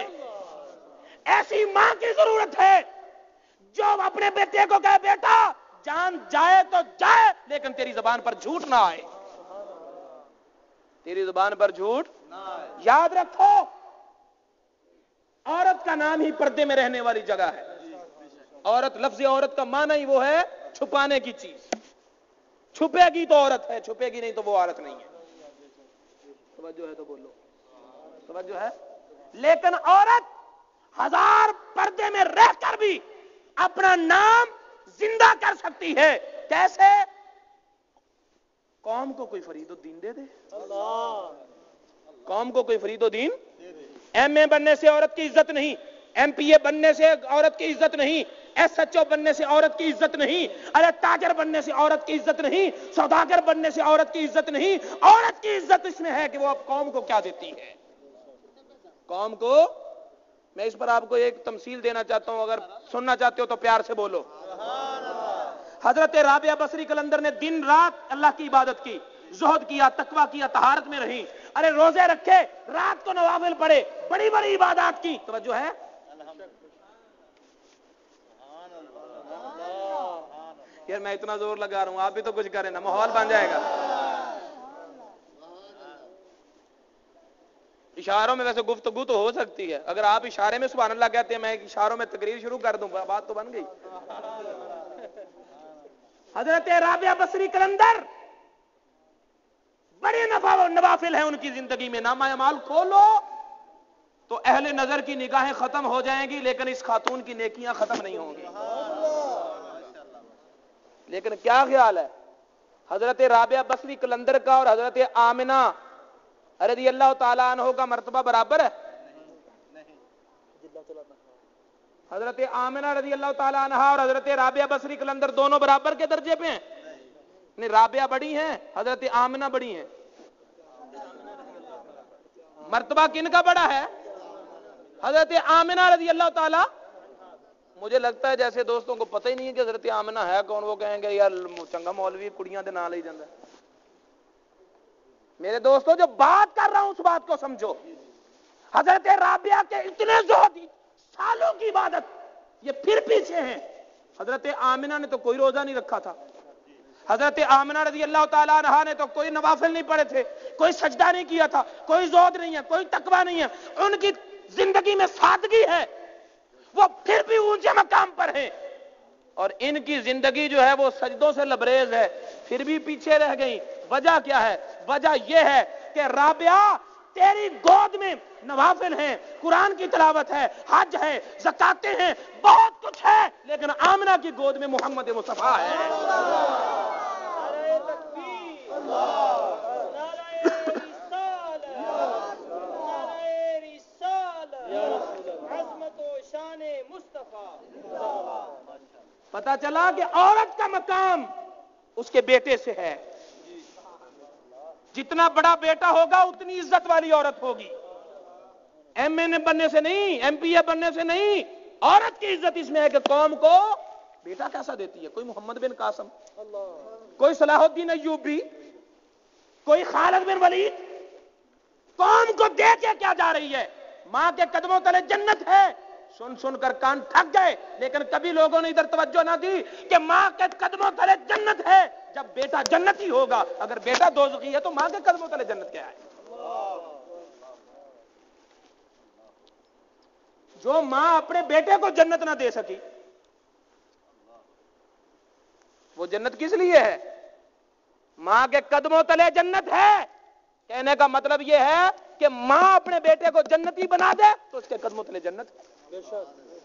ایسی ماں کی ضرورت ہے جو اپنے بیٹے کو کہے بیٹا جان جائے تو جائے لیکن تیری زبان پر جھوٹ نہ آئے, تیری زبان پر جھوٹ. یاد رکھو عورت کا نام ہی پردے میں رہنے والی جگہ ہے. عورت, لفظ عورت کا معنی ہی وہ ہے چھپانے کی چیز. چھپے گی تو عورت ہے, چھپے گی نہیں تو وہ عورت نہیں ہے. توجہ ہے تو بولو, توجہ ہے. لیکن عورت ہزار پردے میں رہ کر بھی اپنا نام زندہ کر سکتی ہے. کیسے؟ قوم کو کوئی فرید الدین دے دے, قوم کو کوئی فرید الدین. ایم اے بننے سے عورت کی عزت نہیں, ایم پی اے بننے سے عورت کی عزت نہیں, ایس ایچ او بننے سے عورت کی عزت نہیں, ارے تاجر بننے سے عورت کی عزت نہیں, سوداگر بننے سے عورت کی عزت نہیں. عورت کی عزت اس میں ہے کہ وہ اب قوم کو کیا دیتی ہے. قوم کو, میں اس پر آپ کو ایک تمثیل دینا چاہتا ہوں, اگر سننا چاہتے ہو تو پیار سے بولو. حضرت رابعہ بصری قلندر نے دن رات اللہ کی عبادت کی, زہد کیا, تقویٰ کیا, طہارت میں رہی, ارے روزے رکھے, رات کو نوافل پڑھے, بڑی بڑی عبادات کی. توجہ ہے؟ یار میں اتنا زور لگا رہا ہوں, آپ بھی تو کچھ کریں نا, ماحول بن جائے گا. اشاروں میں ویسے گفتگو تو ہو سکتی ہے, اگر آپ اشارے میں سبحان اللہ کہتے ہیں میں اشاروں میں تقریر شروع کر دوں, بات تو بن گئی. حضرت رابعہ بصری قلندر بڑے نوافل ہیں ان کی زندگی میں. نامہ اعمال کھولو تو اہل نظر کی نگاہیں ختم ہو جائیں گی لیکن اس خاتون کی نیکیاں ختم نہیں ہوں گی. لیکن کیا خیال ہے, حضرت رابعہ بصری قلندر کا اور حضرت آمنہ رضی اللہ تعالیٰ عنہ کا مرتبہ برابر ہے؟ حضرت آمنہ رضی اللہ تعالیٰ عنہ اور حضرت رابعہ بصری قلندر دونوں برابر کے درجے پہ ہیں؟ نہیں, رابعہ بڑی ہیں, حضرت آمنہ بڑی ہیں. مرتبہ کن کا بڑا ہے؟ حضرت آمنہ رضی اللہ تعالیٰ. مجھے لگتا ہے جیسے دوستوں کو پتہ ہی نہیں ہے کہ حضرت آمنہ ہے کون, وہ کہیں گے یار چنگا مولوی کڑیاں دے نال ہی جاندا ہے. میرے دوستوں جو بات کر رہا ہوں اس بات کو سمجھو. حضرت رابعہ کے اتنے زہد, سالوں کی عبادت, یہ پھر پیچھے ہیں. حضرت آمنہ نے تو کوئی روزہ نہیں رکھا تھا, حضرت آمنہ رضی اللہ تعالیٰ عنہا نے تو کوئی نوافل نہیں پڑھے تھے, کوئی سجدہ نہیں کیا تھا, کوئی زہد نہیں ہے, کوئی تقویٰ نہیں ہے. ان کی زندگی میں سادگی ہے, وہ پھر بھی اونچے مقام پر ہیں. اور ان کی زندگی جو ہے وہ سجدوں سے لبریز ہے, پھر بھی پیچھے رہ گئی. وجہ کیا ہے؟ وجہ یہ ہے کہ رابعہ تیری گود میں نوافل ہیں, قرآن کی تلاوت ہے, حج ہے, زکاتیں ہیں, بہت کچھ ہے, لیکن آمنہ کی گود میں محمد مصطفیٰ ہے. پتا چلا کہ عورت کا مقام اس کے بیٹے سے ہے. جتنا بڑا بیٹا ہوگا اتنی عزت والی عورت ہوگی. ایم اے بننے سے نہیں, ایم پی اے بننے سے نہیں, عورت کی عزت اس میں ہے کہ قوم کو بیٹا کیسا دیتی ہے. کوئی محمد بن قاسم, کوئی صلاح الدین ایوبی, کوئی خالد بن ولید, قوم کو دے کے کیا جا رہی ہے. ماں کے قدموں تلے جنت ہے. سن سن کر کان تھک گئے, لیکن کبھی لوگوں نے ادھر توجہ نہ دی کہ ماں کے قدموں تلے جنت ہے. جب بیٹا جنتی ہوگا, اگر بیٹا دوزخی ہے تو ماں کے قدموں تلے جنت کیا ہے. جو ماں اپنے بیٹے کو جنت نہ دے سکی وہ جنت کس لیے ہے؟ ماں کے قدموں تلے جنت ہے. کہنے کا مطلب یہ ہے کہ ماں اپنے بیٹے کو جنتی بنا دے تو اس کے قدموں تلے جنت ہے.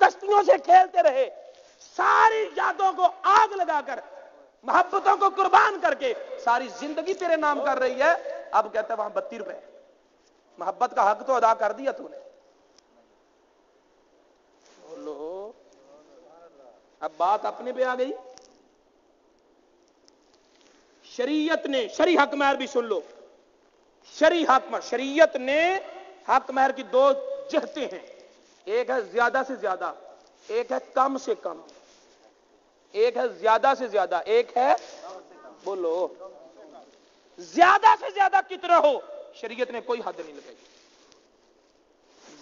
کشتیوں سے کھیلتے رہے، ساری یادوں کو آگ لگا کر، محبتوں کو قربان کر کے ساری زندگی تیرے نام کر رہی ہے، اب کہتا ہے وہاں 32 روپے، محبت کا حق تو ادا کر دیا تو نے۔ بولو، اب بات اپنے پہ آ گئی۔ شریعت نے، شرعی حق مہر بھی سن لو، شرعی حق مہر، شریعت نے حق مہر کی 2 جہتیں ہیں، ایک ہے زیادہ سے زیادہ، ایک ہے کم سے کم، ایک ہے زیادہ سے زیادہ، ایک ہے، بولو، زیادہ سے زیادہ کتنا ہو، شریعت نے کوئی حد نہیں لگائی۔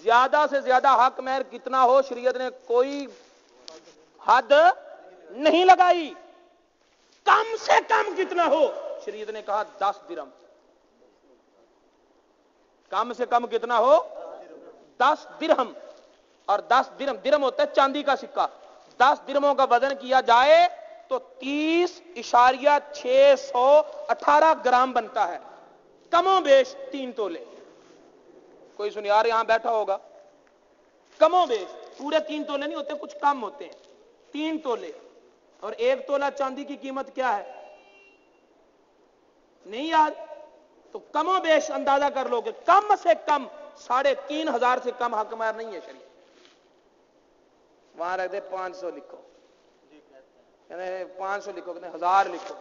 زیادہ سے زیادہ حق مہر کتنا ہو، شریعت نے کوئی حد نہیں لگائی۔ کم سے کم کتنا ہو، شریعت نے کہا 10 درہم۔ کم سے کم کتنا ہو، 10 درہم۔ اور 10 درہم، درہم ہوتا ہے چاندی کا سکہ، 10 درہموں کا وزن کیا جائے تو 30.618 گرام بنتا ہے، کم و بیش 3 تولے۔ کوئی سنیار یہاں بیٹھا ہوگا، کم و بیش پورے 3 تولے نہیں ہوتے، کچھ کم ہوتے ہیں، 3 تولے۔ اور 1 تولہ چاندی کی قیمت کیا ہے، نہیں یاد؟ تو کم و بیش اندازہ کر لو کہ کم سے کم 3,500 سے کم حق مہر نہیں ہے شریعت۔ وہاں رکھ دے 500 لکھو، 500 لکھو، 1000 لکھو۔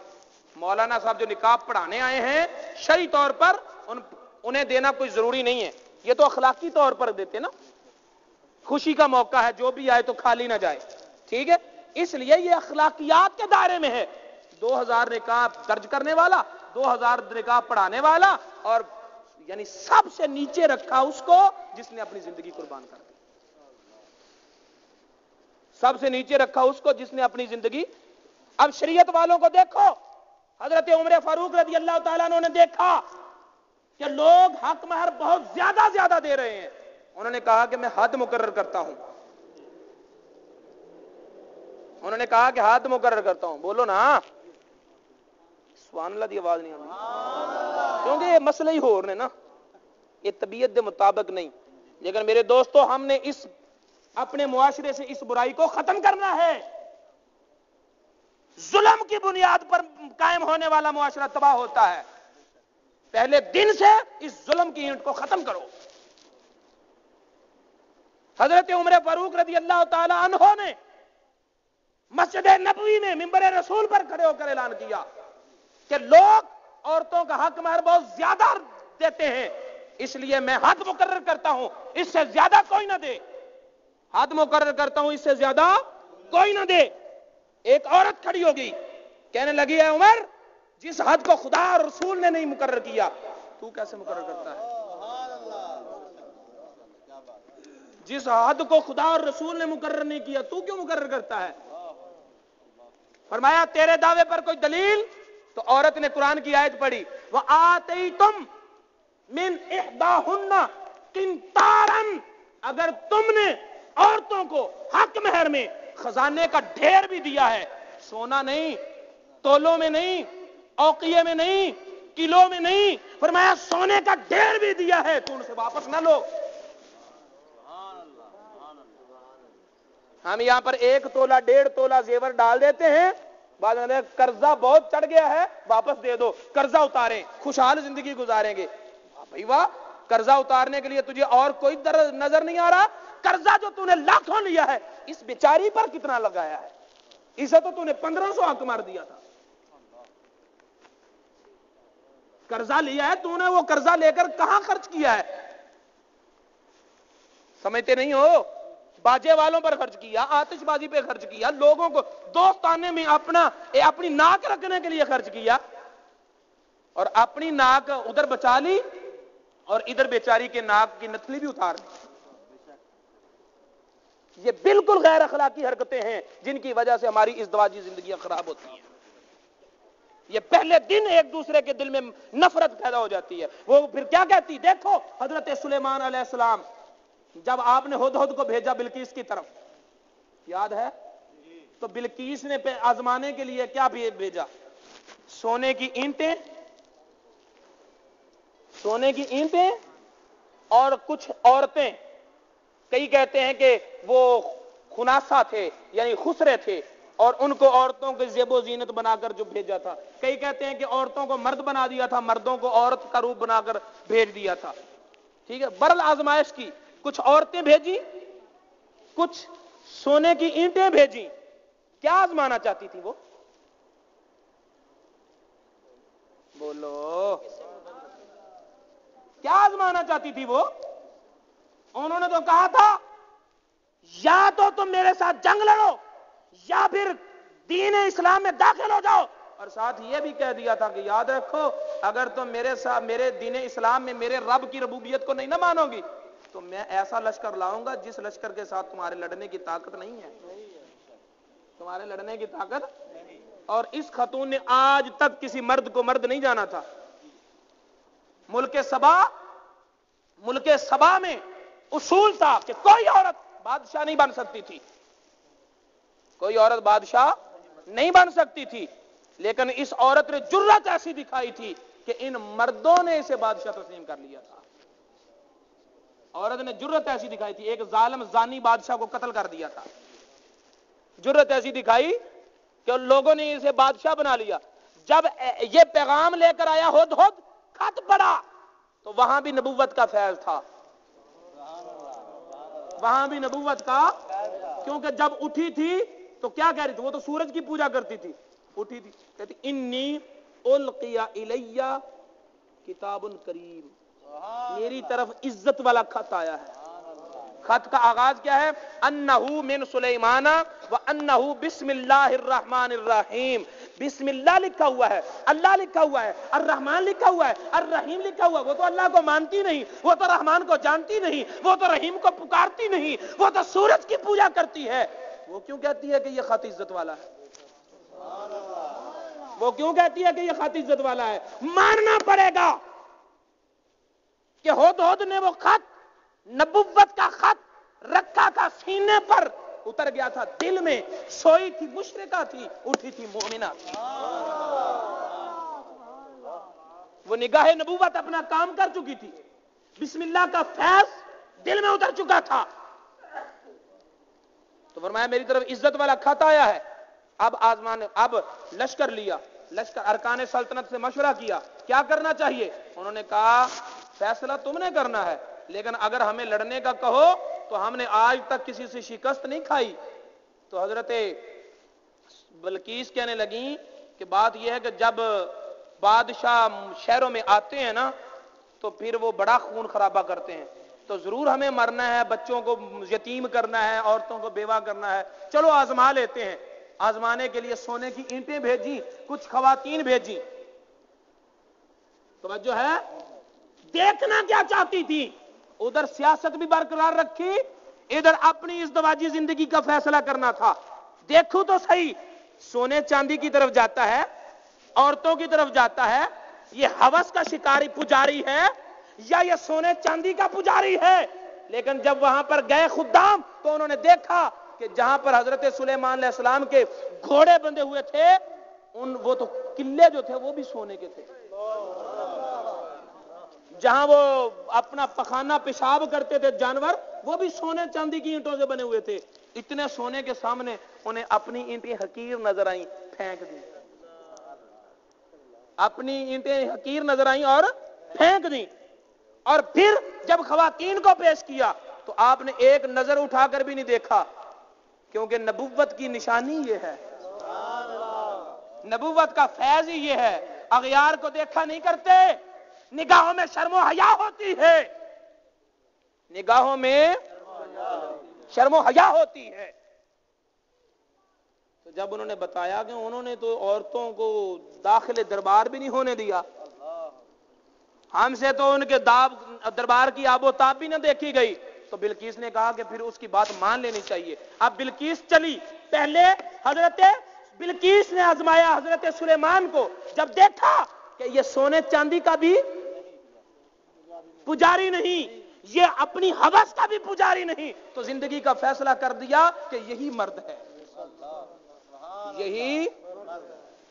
مولانا صاحب جو نکاح پڑھانے آئے ہیں شرعی طور پر انہیں دینا کوئی ضروری نہیں ہے، یہ تو اخلاقی طور پر دیتے نا، خوشی کا موقع ہے، جو بھی آئے تو خالی نہ جائے، ٹھیک ہے، اس لیے یہ اخلاقیات کے دائرے میں ہے۔ 2000 نکاح درج کرنے والا، 2000 نکاح پڑھانے والا، اور یعنی سب سے نیچے رکھا اس کو جس نے اپنی زندگی قربان کر دی، سب سے نیچے رکھا اس کو جس نے اپنی زندگی۔ اب شریعت والوں کو دیکھو، حضرت عمر فاروق رضی اللہ تعالیٰ عنہ نے دیکھا کہ لوگ حق مہر بہت زیادہ دے رہے ہیں، انہوں نے کہا کہ میں حد مقرر کرتا ہوں، انہوں نے کہا کہ حد مقرر کرتا ہوں، بولو نا سبحان اللہ دی آواز نہیں آتی، کیونکہ یہ مسئلہ ہی ہو رہے ہیں نا، یہ طبیعت دے مطابق نہیں۔ لیکن میرے دوستو، ہم نے اس اپنے معاشرے سے اس برائی کو ختم کرنا ہے۔ ظلم کی بنیاد پر قائم ہونے والا معاشرہ تباہ ہوتا ہے، پہلے دن سے اس ظلم کی اینٹ کو ختم کرو۔ حضرت عمر فاروق رضی اللہ تعالی عنہ نے مسجد نبوی میں منبر رسول پر کھڑے ہو کر اعلان کیا کہ لوگ عورتوں کا حق مہر بہت زیادہ دیتے ہیں، اس لیے میں حد مقرر کرتا ہوں، اس سے زیادہ کوئی نہ دے، حد مقرر کرتا ہوں، اس سے زیادہ کوئی نہ دے۔ ایک عورت کھڑی ہوگی، کہنے لگی ہے عمر، جس حد کو خدا اور رسول نے نہیں مقرر کیا تو کیسے مقرر کرتا ہے؟ جس حد کو خدا اور رسول نے مقرر نہیں کیا تو کیوں مقرر کرتا ہے؟ فرمایا تیرے دعوے پر کوئی دلیل؟ تو عورت نے قرآن کی آیت پڑھی، وَآتَيْتُمْ مِنْ إِحْدَاهُنَّ قِنْطَارًا، اگر تم نے عورتوں کو حق مہر میں خزانے کا ڈھیر بھی دیا ہے، سونا نہیں، تولوں میں نہیں، اوقیے میں نہیں، کلو میں نہیں، فرمایا سونے کا ڈھیر بھی دیا ہے تو ان سے واپس نہ لو۔ ہم یہاں پر 1 تولہ 1.5 تولہ زیور ڈال دیتے ہیں، بعد میں قرضہ بہت چڑھ گیا ہے واپس دے دو، قرضہ اتاریں، خوشحال زندگی گزاریں گے۔ بھائی واہ، قرضہ اتارنے کے لیے تجھے اور کوئی نظر نہیں آ رہا؟ قرضہ جو تو نے لاکھوں لیا ہے، اس بیچاری پر کتنا لگایا ہے؟ اسے تو نے 1500 حق مار دیا تھا۔ قرضہ لیا ہے تو نے، وہ قرضہ لے کر کہاں خرچ کیا ہے؟ سمجھتے نہیں ہو؟ باجے والوں پر خرچ کیا، آتش بازی پہ خرچ کیا، لوگوں کو دوستانے میں اپنی ناک رکھنے کے لیے خرچ کیا، اور اپنی ناک ادھر بچا لی اور ادھر بیچاری کے ناک کی نتلی بھی اتار دی۔ یہ بالکل غیر اخلاقی حرکتیں ہیں جن کی وجہ سے ہماری ازدواجی زندگیاں خراب ہوتی ہیں۔ یہ پہلے دن ایک دوسرے کے دل میں نفرت پیدا ہو جاتی ہے۔ وہ پھر کیا کہتی؟ دیکھو حضرت سلیمان علیہ السلام جب آپ نے ہدہد کو بھیجا بلقیس کی طرف، یاد ہے؟ تو بلقیس نے آزمانے کے لیے کیا بھیجا؟ سونے کی اینٹیں، سونے کی اینٹیں اور کچھ عورتیں کئی کہتے ہیں کہ وہ خناسہ تھے یعنی خسرے تھے اور ان کو عورتوں کے زیب و زینت بنا کر جو بھیجا تھا. کئی کہتے ہیں کہ عورتوں کو مرد بنا دیا تھا, مردوں کو عورت کا روپ بنا کر بھیج دیا تھا. ٹھیک ہے, برل آزمائش کی, کچھ عورتیں بھیجی, کچھ سونے کی اینٹیں بھیجی. کیا آزمانا چاہتی تھی وہ؟ بولو, کیا آزمانا چاہتی تھی وہ؟ انہوں نے تو کہا تھا یا تو تم میرے ساتھ جنگ لڑو یا پھر دین اسلام میں داخل ہو جاؤ, اور ساتھ یہ بھی کہہ دیا تھا کہ یاد رکھو اگر تم میرے ساتھ میرے دین اسلام میں میرے رب کی ربوبیت کو نہیں نہ مانو گی تو میں ایسا لشکر لاؤں گا جس لشکر کے ساتھ تمہارے لڑنے کی طاقت نہیں ہے, تمہارے لڑنے کی طاقت. اور اس خاتون نے آج تک کسی مرد کو مرد نہیں جانا تھا. ملک سبا میں اصول تھا کہ کوئی عورت بادشاہ نہیں بن سکتی تھی, کوئی عورت بادشاہ نہیں بن سکتی تھی, لیکن اس عورت نے جرأت ایسی دکھائی تھی کہ ان مردوں نے اسے بادشاہ تسلیم کر لیا تھا. عورت نے جرأت ایسی دکھائی تھی, ایک ظالم زانی بادشاہ کو قتل کر دیا تھا. جرأت ایسی دکھائی کہ لوگوں نے اسے بادشاہ بنا لیا. جب یہ پیغام لے کر آیا ہدہد, خط پڑا تو وہاں بھی نبوت کا فیض تھا, وہاں بھی نبوت کا, کیونکہ جب اٹھی تھی تو کیا کہہ رہی تھی؟ وہ تو سورج کی پوجا کرتی تھی. اٹھی تھی کہتی انی القی الی کتاب کریم, میری طرف عزت والا خط آیا ہے. خط کا آغاز کیا ہے؟ انہو من سلیمان وانہو بسم اللہ الرحمن الرحیم. بسم اللہ لکھا ہوا ہے, اللہ لکھا ہوا ہے, الرحمن لکھا ہوا ہے, الرحیم لکھا ہوا ہے. وہ تو اللہ کو مانتی نہیں, وہ تو رحمان کو جانتی نہیں, وہ تو رحیم کو پکارتی نہیں, وہ تو سورج کی پوجا کرتی ہے. وہ کیوں کہتی ہے کہ یہ خط عزت والا ہے؟ وہ کیوں کہتی ہے کہ یہ خط عزت والا ہے؟ ماننا پڑے گا کہ ہدہد نے وہ خط, نبوت کا خط رکھا تھا سینے پر, اتر گیا تھا دل میں. سوئی تھی مشرکہ تھی, اٹھی تھی مومنہ. وہ نگاہ نبوت اپنا کام کر چکی تھی, بسم اللہ کا فیض دل میں اتر چکا تھا. تو فرمایا میری طرف عزت والا خط آیا ہے. اب لشکر لیا, لشکر ارکان سلطنت سے مشورہ کیا کیا کرنا چاہیے. انہوں نے کہا فیصلہ تم نے کرنا ہے, لیکن اگر ہمیں لڑنے کا کہو تو ہم نے آج تک کسی سے شکست نہیں کھائی. تو حضرت بلقیس کہنے لگیں کہ بات یہ ہے کہ جب بادشاہ شہروں میں آتے ہیں نا تو پھر وہ بڑا خون خرابہ کرتے ہیں, تو ضرور ہمیں مرنا ہے, بچوں کو یتیم کرنا ہے, عورتوں کو بیوہ کرنا ہے. چلو آزما لیتے ہیں. آزمانے کے لیے سونے کی اینٹیں بھیجی, کچھ خواتین بھیجی. توجہ ہے, دیکھنا کیا چاہتی تھی, ادھر سیاست بھی برقرار رکھی, ادھر اپنی ازدواجی زندگی کا فیصلہ کرنا تھا. دیکھو تو صحیح, سونے چاندی کی طرف جاتا ہے, عورتوں کی طرف جاتا ہے, یہ ہوس کا شکاری پجاری ہے یا یہ سونے چاندی کا پجاری ہے. لیکن جب وہاں پر گئے خدام تو انہوں نے دیکھا کہ جہاں پر حضرت سلیمان علیہ السلام کے گھوڑے بندھے ہوئے تھے, وہ تو قلعے جو تھے وہ بھی سونے کے تھے. جہاں وہ اپنا پخانہ پیشاب کرتے تھے جانور, وہ بھی سونے چاندی کی اینٹوں سے بنے ہوئے تھے. اتنے سونے کے سامنے انہیں اپنی اینٹیں حقیر نظر آئیں, پھینک دی. اپنی اینٹیں حقیر نظر آئیں اور پھینک دی. اور پھر جب خواتین کو پیش کیا تو آپ نے ایک نظر اٹھا کر بھی نہیں دیکھا, کیونکہ نبوت کی نشانی یہ ہے, نبوت کا فیض ہی یہ ہے. اغیار کو دیکھا نہیں کرتے, نگاہوں میں شرم و حیا ہوتی ہے, نگاہوں میں شرم و حیا ہوتی ہے. تو جب انہوں نے بتایا کہ انہوں نے تو عورتوں کو داخل دربار بھی نہیں ہونے دیا, ہم سے تو ان کے دربار کی آب و تاب بھی نہ دیکھی گئی, تو بلقیس نے کہا کہ پھر اس کی بات مان لینی چاہیے. اب بلقیس چلی, پہلے حضرت بلقیس نے آزمایا حضرت سلیمان کو. جب دیکھا کہ یہ سونے چاندی کا بھی پجاری نہیں, یہ اپنی ہوس کا بھی پجاری نہیں, تو زندگی کا فیصلہ کر دیا کہ یہی مرد ہے, یہی.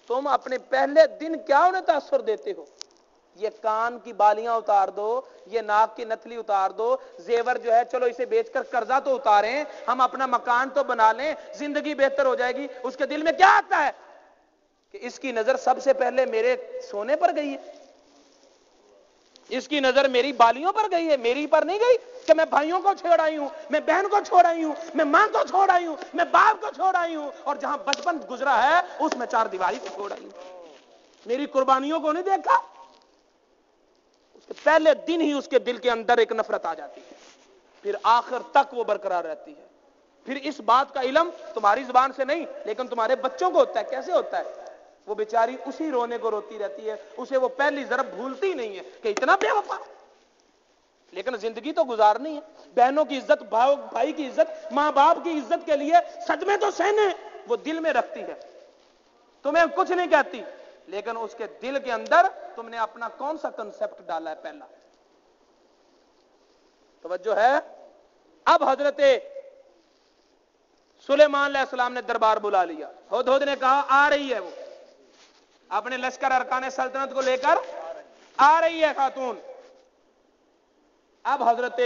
تم اپنے پہلے دن کیا انہیں تاثر دیتے ہو, یہ کان کی بالیاں اتار دو، یہ ناک کی نتلی اتار دو، زیور جو ہے چلو اسے بیچ کر قرضہ تو اتاریں، ہم اپنا مکان تو بنا لیں، زندگی بہتر ہو جائے گی، اس کے دل میں کیا آتا ہے کہ اس کی نظر سب سے پہلے میرے سونے پر گئی ہے، اس کی نظر میری بالیوں پر گئی ہے، میری پر نہیں گئی کہ میں بھائیوں کو چھوڑ آئی ہوں، میں بہن کو چھوڑ آئی ہوں، میں ماں کو چھوڑ آئی ہوں، میں باپ کو چھوڑ آئی ہوں، اور جہاں بچپن گزرا ہے اس میں چار دیواری کو چھوڑ آئی ہوں، میری قربانیوں کو نہیں دیکھا۔ اس کے پہلے دن ہی اس کے دل کے اندر ایک نفرت آ جاتی ہے، پھر آخر تک وہ برقرار رہتی ہے۔ پھر اس بات کا علم تمہاری زبان سے نہیں لیکن تمہارے بچوں کو ہوتا ہے۔ کیسے ہوتا ہے؟ وہ بیچاری اسی رونے کو روتی رہتی ہے، اسے وہ پہلی ضرب بھولتی نہیں ہے کہ اتنا بے وفا، لیکن زندگی تو گزارنی ہے۔ بہنوں کی عزت، بھائی کی عزت، ماں باپ کی عزت کے لیے صدمے تو سہنے وہ دل میں رکھتی ہے، تمہیں کچھ نہیں کہتی، لیکن اس کے دل کے اندر تم نے اپنا کون سا کنسپٹ ڈالا ہے؟ پہلا توجہ ہے۔ اب حضرت سلیمان علیہ السلام نے دربار بلا لیا، ہدہد نے کہا آ رہی ہے، وہ اپنے لشکر ارکان سلطنت کو لے کر آ رہی ہے خاتون۔ اب حضرت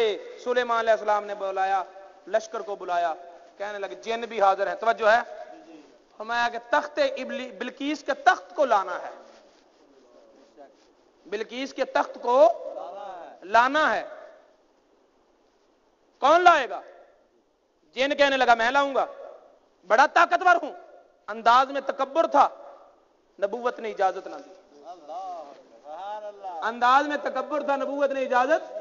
سلیمان علیہ السلام نے بلایا، لشکر کو بلایا، کہنے لگے جن بھی حاضر ہیں، توجہ ہے، فرمایا کہ تخت بلقیس کے تخت کو لانا ہے، بلقیس کے تخت کو لانا ہے۔ کون لائے گا؟ جن کہنے لگا میں لاؤں گا، بڑا طاقتور ہوں، انداز میں تکبر تھا، نبوت نے اجازت نہ دی، انداز میں تکبر تھا، نبوت نے اجازت۔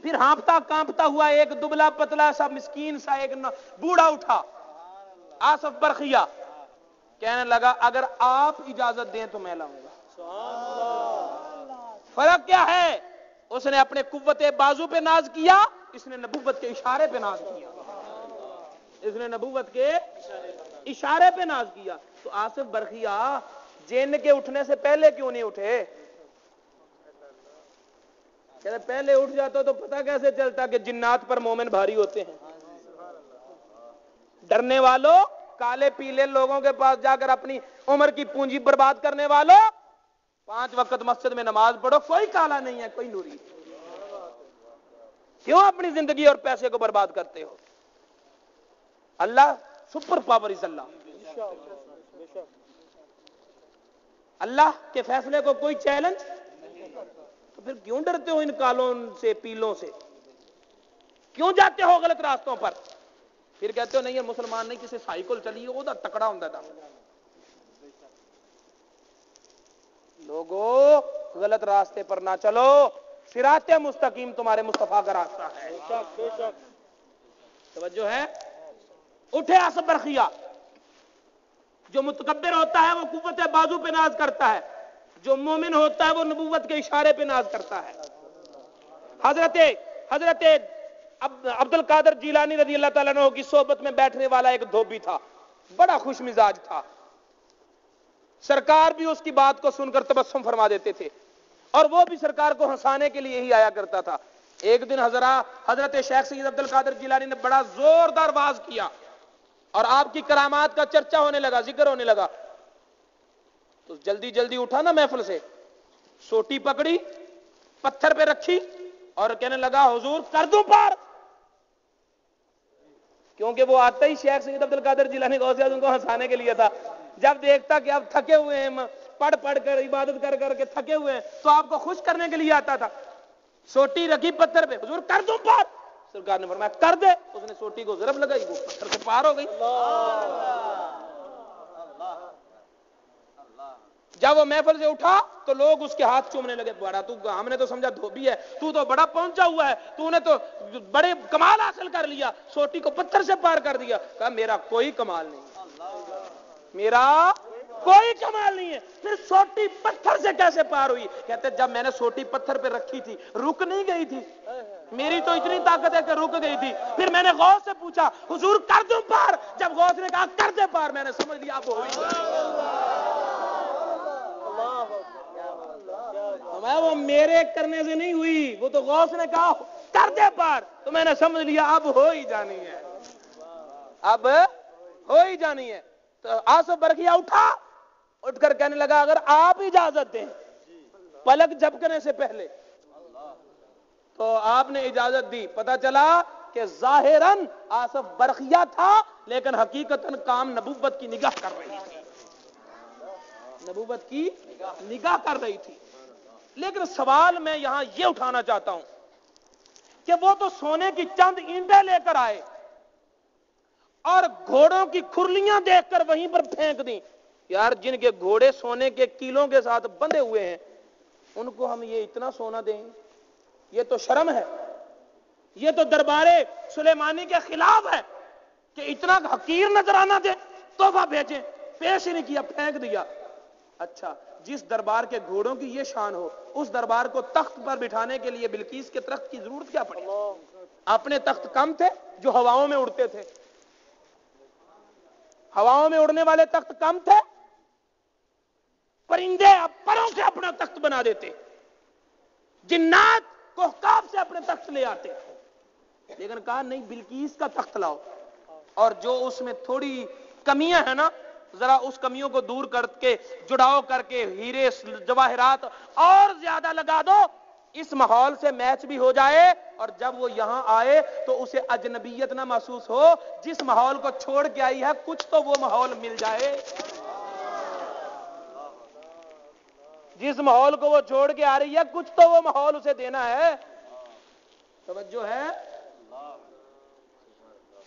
پھر ہانپتا کانپتا ہوا ایک دبلا پتلا سا مسکین سا ایک بوڑھا اٹھا، آصف برخیہ، کہنے لگا اگر آپ اجازت دیں تو میں لاؤں گا۔ فرق کیا ہے؟ اس نے اپنے قوت بازو پہ ناز کیا، اس نے نبوت کے اشارے پہ ناز کیا، اس نے نبوت کے اشارے پہ ناز کیا۔ تو آصف برخیہ جن کے اٹھنے سے پہلے کیوں نہیں اٹھے؟ کہ پہلے اٹھ جاتا تو پتہ کیسے چلتا کہ جنات پر مومن بھاری ہوتے ہیں؟ ڈرنے والوں، کالے پیلے لوگوں کے پاس جا کر اپنی عمر کی پونجی برباد کرنے والوں، 5 وقت مسجد میں نماز پڑھو، کوئی کالا نہیں ہے، کوئی نوری، کیوں اپنی زندگی اور پیسے کو برباد کرتے ہو؟ اللہ سپر پاور از اللہ، اللہ کے فیصلے کو کوئی چیلنج، تو پھر کیوں ڈرتے ہو ان کالوں سے پیلوں سے؟ کیوں جاتے ہو غلط راستوں پر؟ پھر کہتے ہو نہیں یہ مسلمان نہیں، کسی سائیکل چلیے وہ تکڑا ہوں تھا۔ لوگوں غلط راستے پر نہ چلو، صراط مستقیم تمہارے مصطفیٰ کا راستہ ہے۔ توجہ ہے۔ اٹھے آصف برخیہ، جو متکبر ہوتا ہے وہ قوت بازو پہ ناز کرتا ہے، جو مومن ہوتا ہے وہ نبوت کے اشارے پہ ناز کرتا ہے۔ حضرت عبد القادر جیلانی رضی اللہ تعالیٰ عنہ کی صحبت میں بیٹھنے والا ایک دھوبی تھا، بڑا خوش مزاج تھا، سرکار بھی اس کی بات کو سن کر تبسم فرما دیتے تھے، اور وہ بھی سرکار کو ہنسانے کے لیے ہی آیا کرتا تھا۔ ایک دن حضرت شیخ سید عبد القادر جیلانی نے بڑا زوردار واز کیا اور آپ کی کرامات کا چرچا ہونے لگا، ذکر ہونے لگا، تو جلدی جلدی اٹھا نا محفل سے، سوٹی پکڑی، پتھر پہ رکھی اور کہنے لگا حضور کر دوں پار، کیونکہ وہ آتا ہی شیخ سید عبد القادر جیلانی غوث اعظم کو ہنسانے کے لیے تھا۔ جب دیکھتا کہ اب تھکے ہوئے ہیں، پڑھ کر عبادت کر کر کے تھکے ہوئے ہیں، تو آپ کو خوش کرنے کے لیے آتا تھا۔ سوٹی رکھی پتھر پہ، حضور کر دوں پار، سرکار نے فرمایا کر دے، اس نے سوٹی کو ضرب لگائی، وہ پتھر سے پار ہو گئی۔ جب وہ محفل سے اٹھا تو لوگ اس کے ہاتھ چومنے لگے، بڑا تو، ہم نے تو سمجھا دھوبی ہے، تو بڑا پہنچا ہوا ہے، تو نے تو بڑے کمال حاصل کر لیا، سوٹی کو پتھر سے پار کر دیا۔ کہا میرا کوئی کمال نہیں، میرا کوئی کمال نہیں ہے۔ پھر سوٹی پتھر سے کیسے پار ہوئی؟ کہتے جب میں نے سوٹی پتھر پہ رکھی تھی رک نہیں گئی تھی، میری تو اتنی طاقت ہے کہ رک گئی تھی۔ پھر میں نے غوث سے پوچھا حضور کر دوں پار، جب غوث نے کہا کر دے پار، میں نے سمجھ لیا اب ہوئی وہ میرے کرنے سے نہیں ہوئی، وہ تو غوث نے کہا کر دے پار، تو میں نے سمجھ لیا اب ہو ہی جانی ہے، اب ہو ہی جانی ہے۔ تو آصف برخیہ اٹھا، اٹھ کر کہنے لگا اگر آپ اجازت دیں پلک جھپکنے سے پہلے تو آپ نے اجازت دی. پتہ چلا کہ ظاہراً آصف برقیہ تھا لیکن حقیقتاً کام نبوت کی نگاہ کر رہی تھی, نبوت کی نگاہ کر رہی تھی. لیکن سوال میں یہاں یہ اٹھانا چاہتا ہوں کہ وہ تو سونے کی چند اینٹیں لے کر آئے اور گھوڑوں کی کھرلیاں دیکھ کر وہیں پر پھینک دیں. یار جن کے گھوڑے سونے کے کیلوں کے ساتھ بندھے ہوئے ہیں ان کو ہم یہ اتنا سونا دیں, یہ تو شرم ہے, یہ تو دربار سلیمانی کے خلاف ہے کہ اتنا حقیر نذرانہ دیں, تحفہ بھیجیں, پیش ہی نہیں کیا, پھینک دیا. اچھا جس دربار کے گھوڑوں کی یہ شان ہو اس دربار کو تخت پر بٹھانے کے لیے بلقیس کے تخت کی ضرورت کیا پڑی؟ اپنے تخت کم تھے جو ہواؤں میں اڑتے تھے, ہواؤں میں اڑنے والے تخت کم تھے, پرندے پروں سے اپنا تخت بنا دیتے, جنات کوہکاف سے اپنے تخت لے آتے. لیکن کہا نہیں, بلقیس کا تخت لاؤ اور جو اس میں تھوڑی کمیاں ہیں نا ذرا اس کمیوں کو دور کر کے جڑاؤ کر کے ہیرے جواہرات اور زیادہ لگا دو, اس ماحول سے میچ بھی ہو جائے اور جب وہ یہاں آئے تو اسے اجنبیت نہ محسوس ہو. جس ماحول کو چھوڑ کے آئی ہے کچھ تو وہ ماحول مل جائے, جس ماحول کو وہ چھوڑ کے آ رہی ہے کچھ تو وہ ماحول اسے دینا ہے. توجہ ہے؟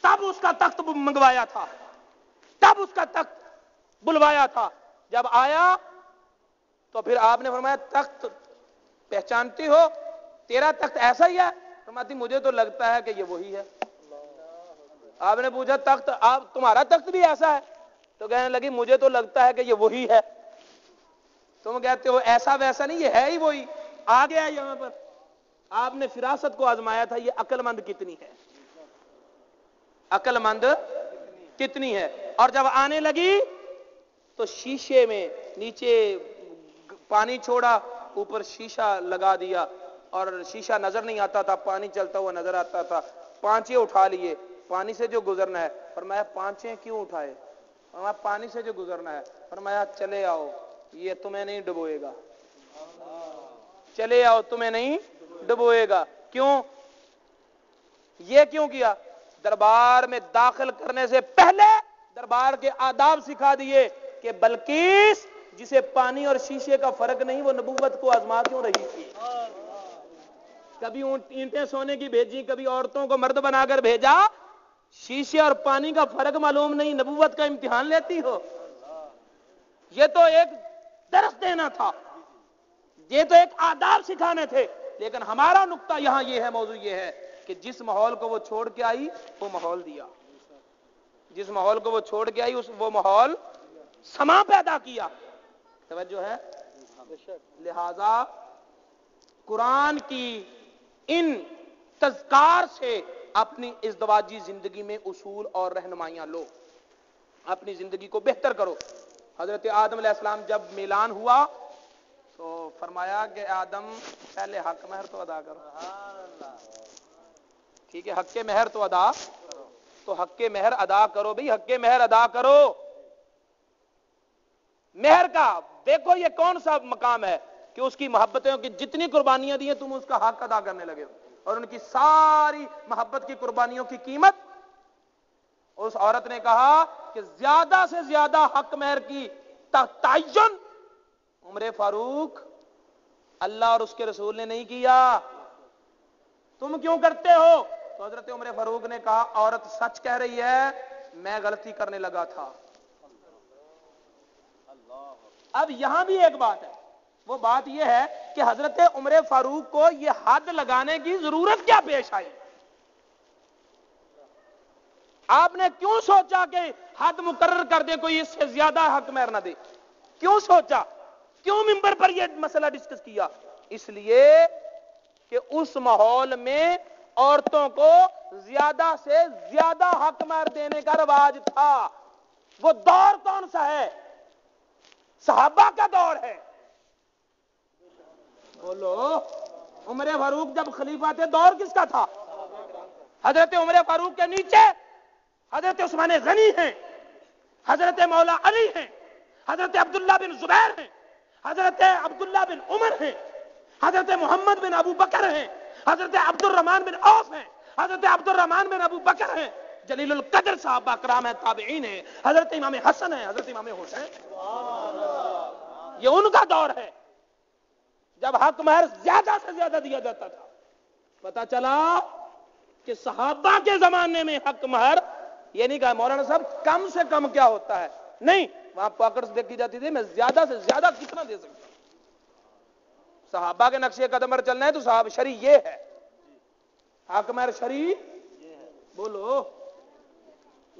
تب اس کا تخت منگوایا تھا, تب اس کا تخت بلوایا تھا. جب آیا تو پھر آپ نے فرمایا تخت پہچانتی ہو, تیرا تخت ایسا ہی ہے؟ فرماتی مجھے تو لگتا ہے کہ یہ وہی ہے. آپ نے پوچھا تخت آپ تمہارا تخت بھی ایسا ہے؟ تو کہنے لگی مجھے تو لگتا ہے کہ یہ وہی ہے. تم کہتے ہو ایسا ویسا نہیں, یہ ہے ہی وہی. آ گیا یہاں پر, آپ نے فراست کو آزمایا تھا یہ عقل مند کتنی ہے, عقل مند کتنی ہے. اور جب آنے لگی تو شیشے میں نیچے پانی چھوڑا, اوپر شیشہ لگا دیا اور شیشہ نظر نہیں آتا تھا, پانی چلتا ہوا نظر آتا تھا. پانچے اٹھا لیے, پانی سے جو گزرنا ہے. فرمایا پانچے کیوں اٹھائے؟ فرمایا پانی سے جو گزرنا ہے. فرمایا چلے آؤ, یہ تمہیں نہیں ڈبوئے گا, چلے آؤ تمہیں نہیں ڈبوئے گا. کیوں یہ کیوں کیا؟ دربار میں داخل کرنے سے پہلے دربار کے آداب سکھا دیے کہ بلقیس جسے پانی اور شیشے کا فرق نہیں وہ نبوت کو آزما کیوں رہی تھی. کبھی اینٹیں سونے کی بھیجی, کبھی عورتوں کو مرد بنا کر بھیجا, شیشے اور پانی کا فرق معلوم نہیں, نبوت کا امتحان لیتی ہو. یہ تو ایک درس دینا تھا, یہ تو ایک آداب سکھانے تھے. لیکن ہمارا نقطہ یہاں یہ ہے, موضوع یہ ہے کہ جس ماحول کو وہ چھوڑ کے آئی وہ ماحول دیا, جس ماحول کو وہ چھوڑ کے آئی وہ ماحول سما پیدا کیا. توجہ ہے؟ لہذا قرآن کی ان تذکار سے اپنی ازدواجی زندگی میں اصول اور رہنمائیاں لو, اپنی زندگی کو بہتر کرو. حضرت آدم علیہ السلام جب میلان ہوا تو فرمایا کہ آدم پہلے حق مہر تو ادا کرو. ٹھیک ہے, حق مہر تو ادا, تو حق مہر ادا کرو بھئی, حق مہر ادا کرو. مہر کا دیکھو یہ کون سا مقام ہے کہ اس کی محبتوں کی جتنی قربانیاں دی ہیں تم اس کا حق ادا کرنے لگے ہو, اور ان کی ساری محبت کی قربانیوں کی قیمت. اس عورت نے کہا کہ زیادہ سے زیادہ حق مہر کی تعین عمر فاروق, اللہ اور اس کے رسول نے نہیں کیا, تم کیوں کرتے ہو؟ تو حضرت عمر فاروق نے کہا عورت سچ کہہ رہی ہے, میں غلطی کرنے لگا تھا. اب یہاں بھی ایک بات ہے, وہ بات یہ ہے کہ حضرت عمر فاروق کو یہ حد لگانے کی ضرورت کیا پیش آئی؟ آپ نے کیوں سوچا کہ حد مقرر کر دے, کوئی اس سے زیادہ حق مہر نہ دے؟ کیوں سوچا, کیوں منبر پر یہ مسئلہ ڈسکس کیا؟ اس لیے کہ اس ماحول میں عورتوں کو زیادہ سے زیادہ حق مہر دینے کا رواج تھا. وہ دور کون سا ہے؟ صحابہ کا دور ہے. بولو, عمر فاروق جب خلیفہ تھے دور کس کا تھا؟ حضرت عمر فاروق کے نیچے حضرت عثمان غنی ہیں, حضرت مولا علی ہیں, حضرت عبداللہ بن زبیر ہیں, حضرت عبداللہ بن عمر ہیں, حضرت محمد بن ابو بکر ہیں, حضرت عبد الرحمن بن عوف ہیں, حضرت عبد الرحمن بن ابو بکر ہیں, جلیل القدر صحابہ کرام ہیں, تابعین ہیں, حضرت امام حسن ہیں, حضرت امام حسین. یہ ان کا دور ہے جب حق مہر زیادہ سے زیادہ دیا جاتا تھا. پتا چلا کہ صحابہ کے زمانے میں حق مہر, یہ نہیں کہا مولانا صاحب کم سے کم کیا ہوتا ہے, نہیں, وہاں پاکٹس دیکھی جاتی تھی میں زیادہ سے زیادہ کتنا دے سکتا ہوں. صحابہ کے نقشے قدم پر چلنا ہے تو صحابہ شرع یہ ہے, حق مہر شرع بولو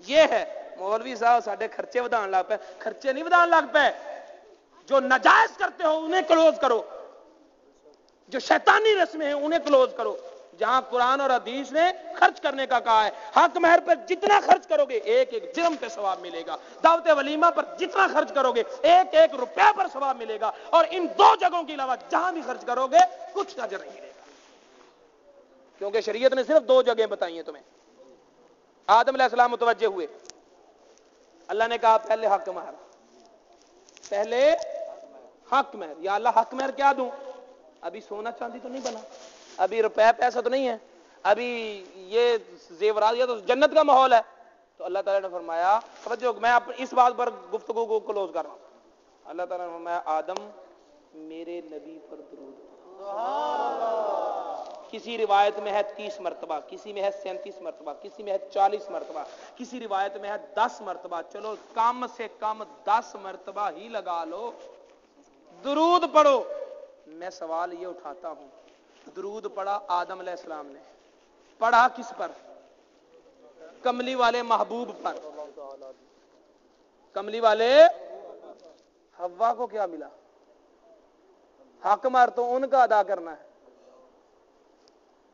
یہ ہے. مولوی صاحب ساڈے خرچے ودان لگ پے, خرچے نہیں ودان لگ پے, جو ناجائز کرتے ہو انہیں کلوز کرو, جو شیطانی رسمیں ہیں انہیں کلوز کرو. جہاں قرآن اور حدیث نے خرچ کرنے کا کہا ہے, حق مہر پر جتنا خرچ کرو گے ایک ایک جرم پہ ثواب ملے گا. دعوت ولیمہ پر جتنا خرچ کرو گے ایک ایک روپے پر ثواب ملے گا. اور ان دو جگہوں کے علاوہ جہاں بھی خرچ کرو گے کچھ اجر نہیں ملے گا, کیونکہ شریعت نے صرف دو جگہیں بتائی ہیں تمہیں. آدم علیہ السلام متوجہ ہوئے, اللہ نے کہا پہلے حق مہر, پہلے حق مہر. یا اللہ حق مہر کیا دوں؟ ابھی سونا چاندی تو نہیں بنا, ابھی روپے پیسہ تو نہیں ہے, ابھی یہ زیورات, یہ تو جنت کا ماحول ہے. تو اللہ تعالیٰ نے فرمایا, توجہ, میں اس بات پر گفتگو کو کلوز کر رہا ہوں. اللہ تعالیٰ نے فرمایا آدم میرے نبی پر درود. کسی روایت میں ہے 30 مرتبہ, کسی میں ہے 37 مرتبہ, کسی میں ہے 40 مرتبہ, کسی روایت میں ہے 10 مرتبہ. چلو کم سے کم 10 مرتبہ ہی لگا لو, درود پڑھو. میں سوال یہ اٹھاتا ہوں, درود پڑھا آدم علیہ السلام نے, پڑھا کس پر؟ کملی والے محبوب پر. کملی والے حوا کو کیا ملا؟ حق مہر تو ان کا ادا کرنا ہے,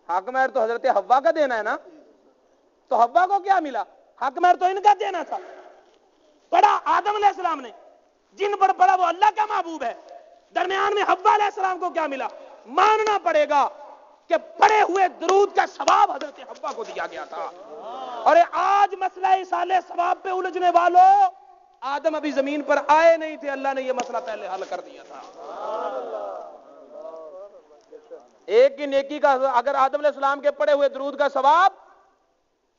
حق مہر تو حضرت حوا کا دینا ہے نا. تو حوا کو کیا ملا؟ حق مہر تو ان کا دینا تھا. پڑھا آدم علیہ السلام نے, جن پر پڑھا وہ اللہ کا محبوب ہے. درمیان میں حوا علیہ السلام کو کیا ملا؟ ماننا پڑے گا کہ پڑھے ہوئے درود کا ثواب حضرت حوا کو دیا گیا تھا. اور آج مسئلہ ایصال ثواب پہ الجھنے والوں, آدم ابھی زمین پر آئے نہیں تھے, اللہ نے یہ مسئلہ پہلے حل کر دیا تھا. ایک کی نیکی کا اگر آدم علیہ السلام کے پڑھے ہوئے درود کا ثواب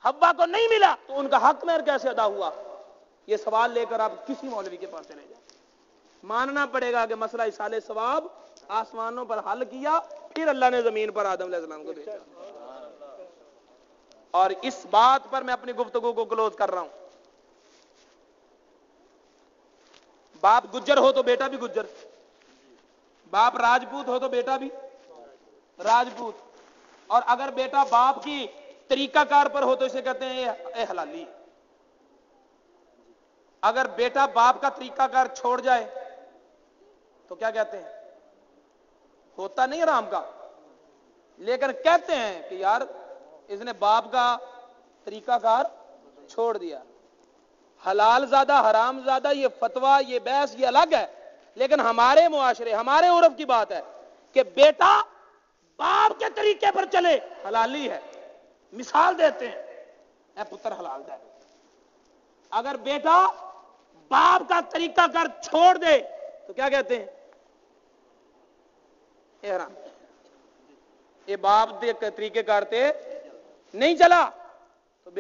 حوا کو نہیں ملا تو ان کا حق مہر کیسے ادا ہوا؟ یہ سوال لے کر آپ کسی مولوی کے پاس چلے جائیں. ماننا پڑے گا کہ مسئلہ ایصال ثواب آسمانوں پر حل کیا, پھر اللہ نے زمین پر آدم علیہ السلام کو بھیجا. اور اس بات پر میں اپنی گفتگو کو کلوز کر رہا ہوں. باپ گجر ہو تو بیٹا بھی گجر, باپ راجپوت ہو تو بیٹا بھی راجپوت. اور اگر بیٹا باپ کی طریقہ کار پر ہو تو اسے کہتے ہیں اے حلالی. اگر بیٹا باپ کا طریقہ کار چھوڑ جائے تو کیا کہتے ہیں؟ ہوتا نہیں حرام کا, لیکن کہتے ہیں کہ یار اس نے باپ کا طریقہ کار چھوڑ دیا. حلال زیادہ حرام زیادہ یہ فتویٰ یہ بحث یہ الگ ہے, لیکن ہمارے معاشرے ہمارے عرف کی بات ہے کہ بیٹا باپ کے طریقے پر چلے حلالی ہے. مثال دیتے ہیں, اے پتر حلال دے. اگر بیٹا باپ کا طریقہ کار چھوڑ دے تو کیا کہتے ہیں؟ احرام. یہ باپ کے طریقے کار تے نہیں چلا تو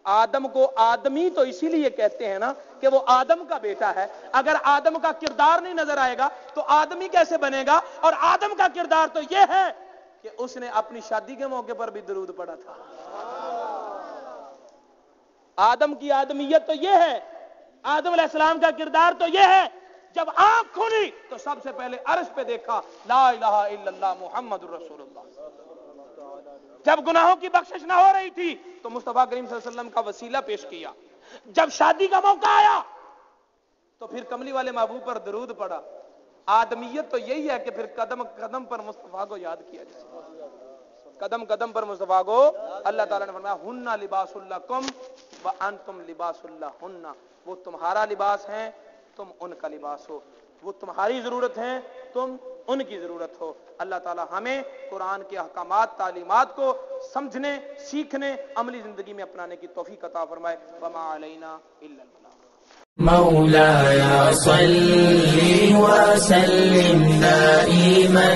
آدم کو آدمی تو اسی لیے کہتے ہیں نا کہ وہ آدم کا بیٹا ہے. اگر آدم کا کردار نہیں نظر آئے گا تو آدمی کیسے بنے گا؟ اور آدم کا کردار تو یہ ہے کہ اس نے اپنی شادی کے موقع پر بھی درود پڑھا تھا. آدم کی آدمیت تو یہ ہے, آدم علیہ السلام کا کردار تو یہ ہے, جب آنکھ کھلی تو سب سے پہلے عرش پہ دیکھا لا الہ الا اللہ محمد الرسول اللہ. جب گناہوں کی بخشش نہ ہو رہی تھی تو مصطفیٰ کریم صلی اللہ علیہ وسلم کا وسیلہ پیش کیا. جب شادی کا موقع آیا تو پھر کملی والے محبوب پر درود پڑا. آدمیت تو یہی ہے کہ پھر قدم قدم پر مصطفیٰ کو یاد کیا جائے, قدم قدم پر مصطفیٰ کو. اللہ تعالیٰ نے فرمایا ہن لباس لکم وانتم لباس لہن, وہ تمہارا لباس ہیں تم ان کا لباس ہو. وہ تمہاری ضرورت ہیں تم ان کی ضرورت ہو. اللہ تعالیٰ ہمیں قرآن کے احکامات تعلیمات کو سمجھنے سیکھنے عملی زندگی میں اپنانے کی توفیق عطا فرمائے. وما علینا الا البلاغ. مولاي صل وسلم دائما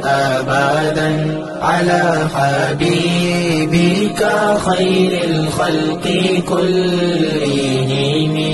أبدا على حبيبك خير الخلق كلهم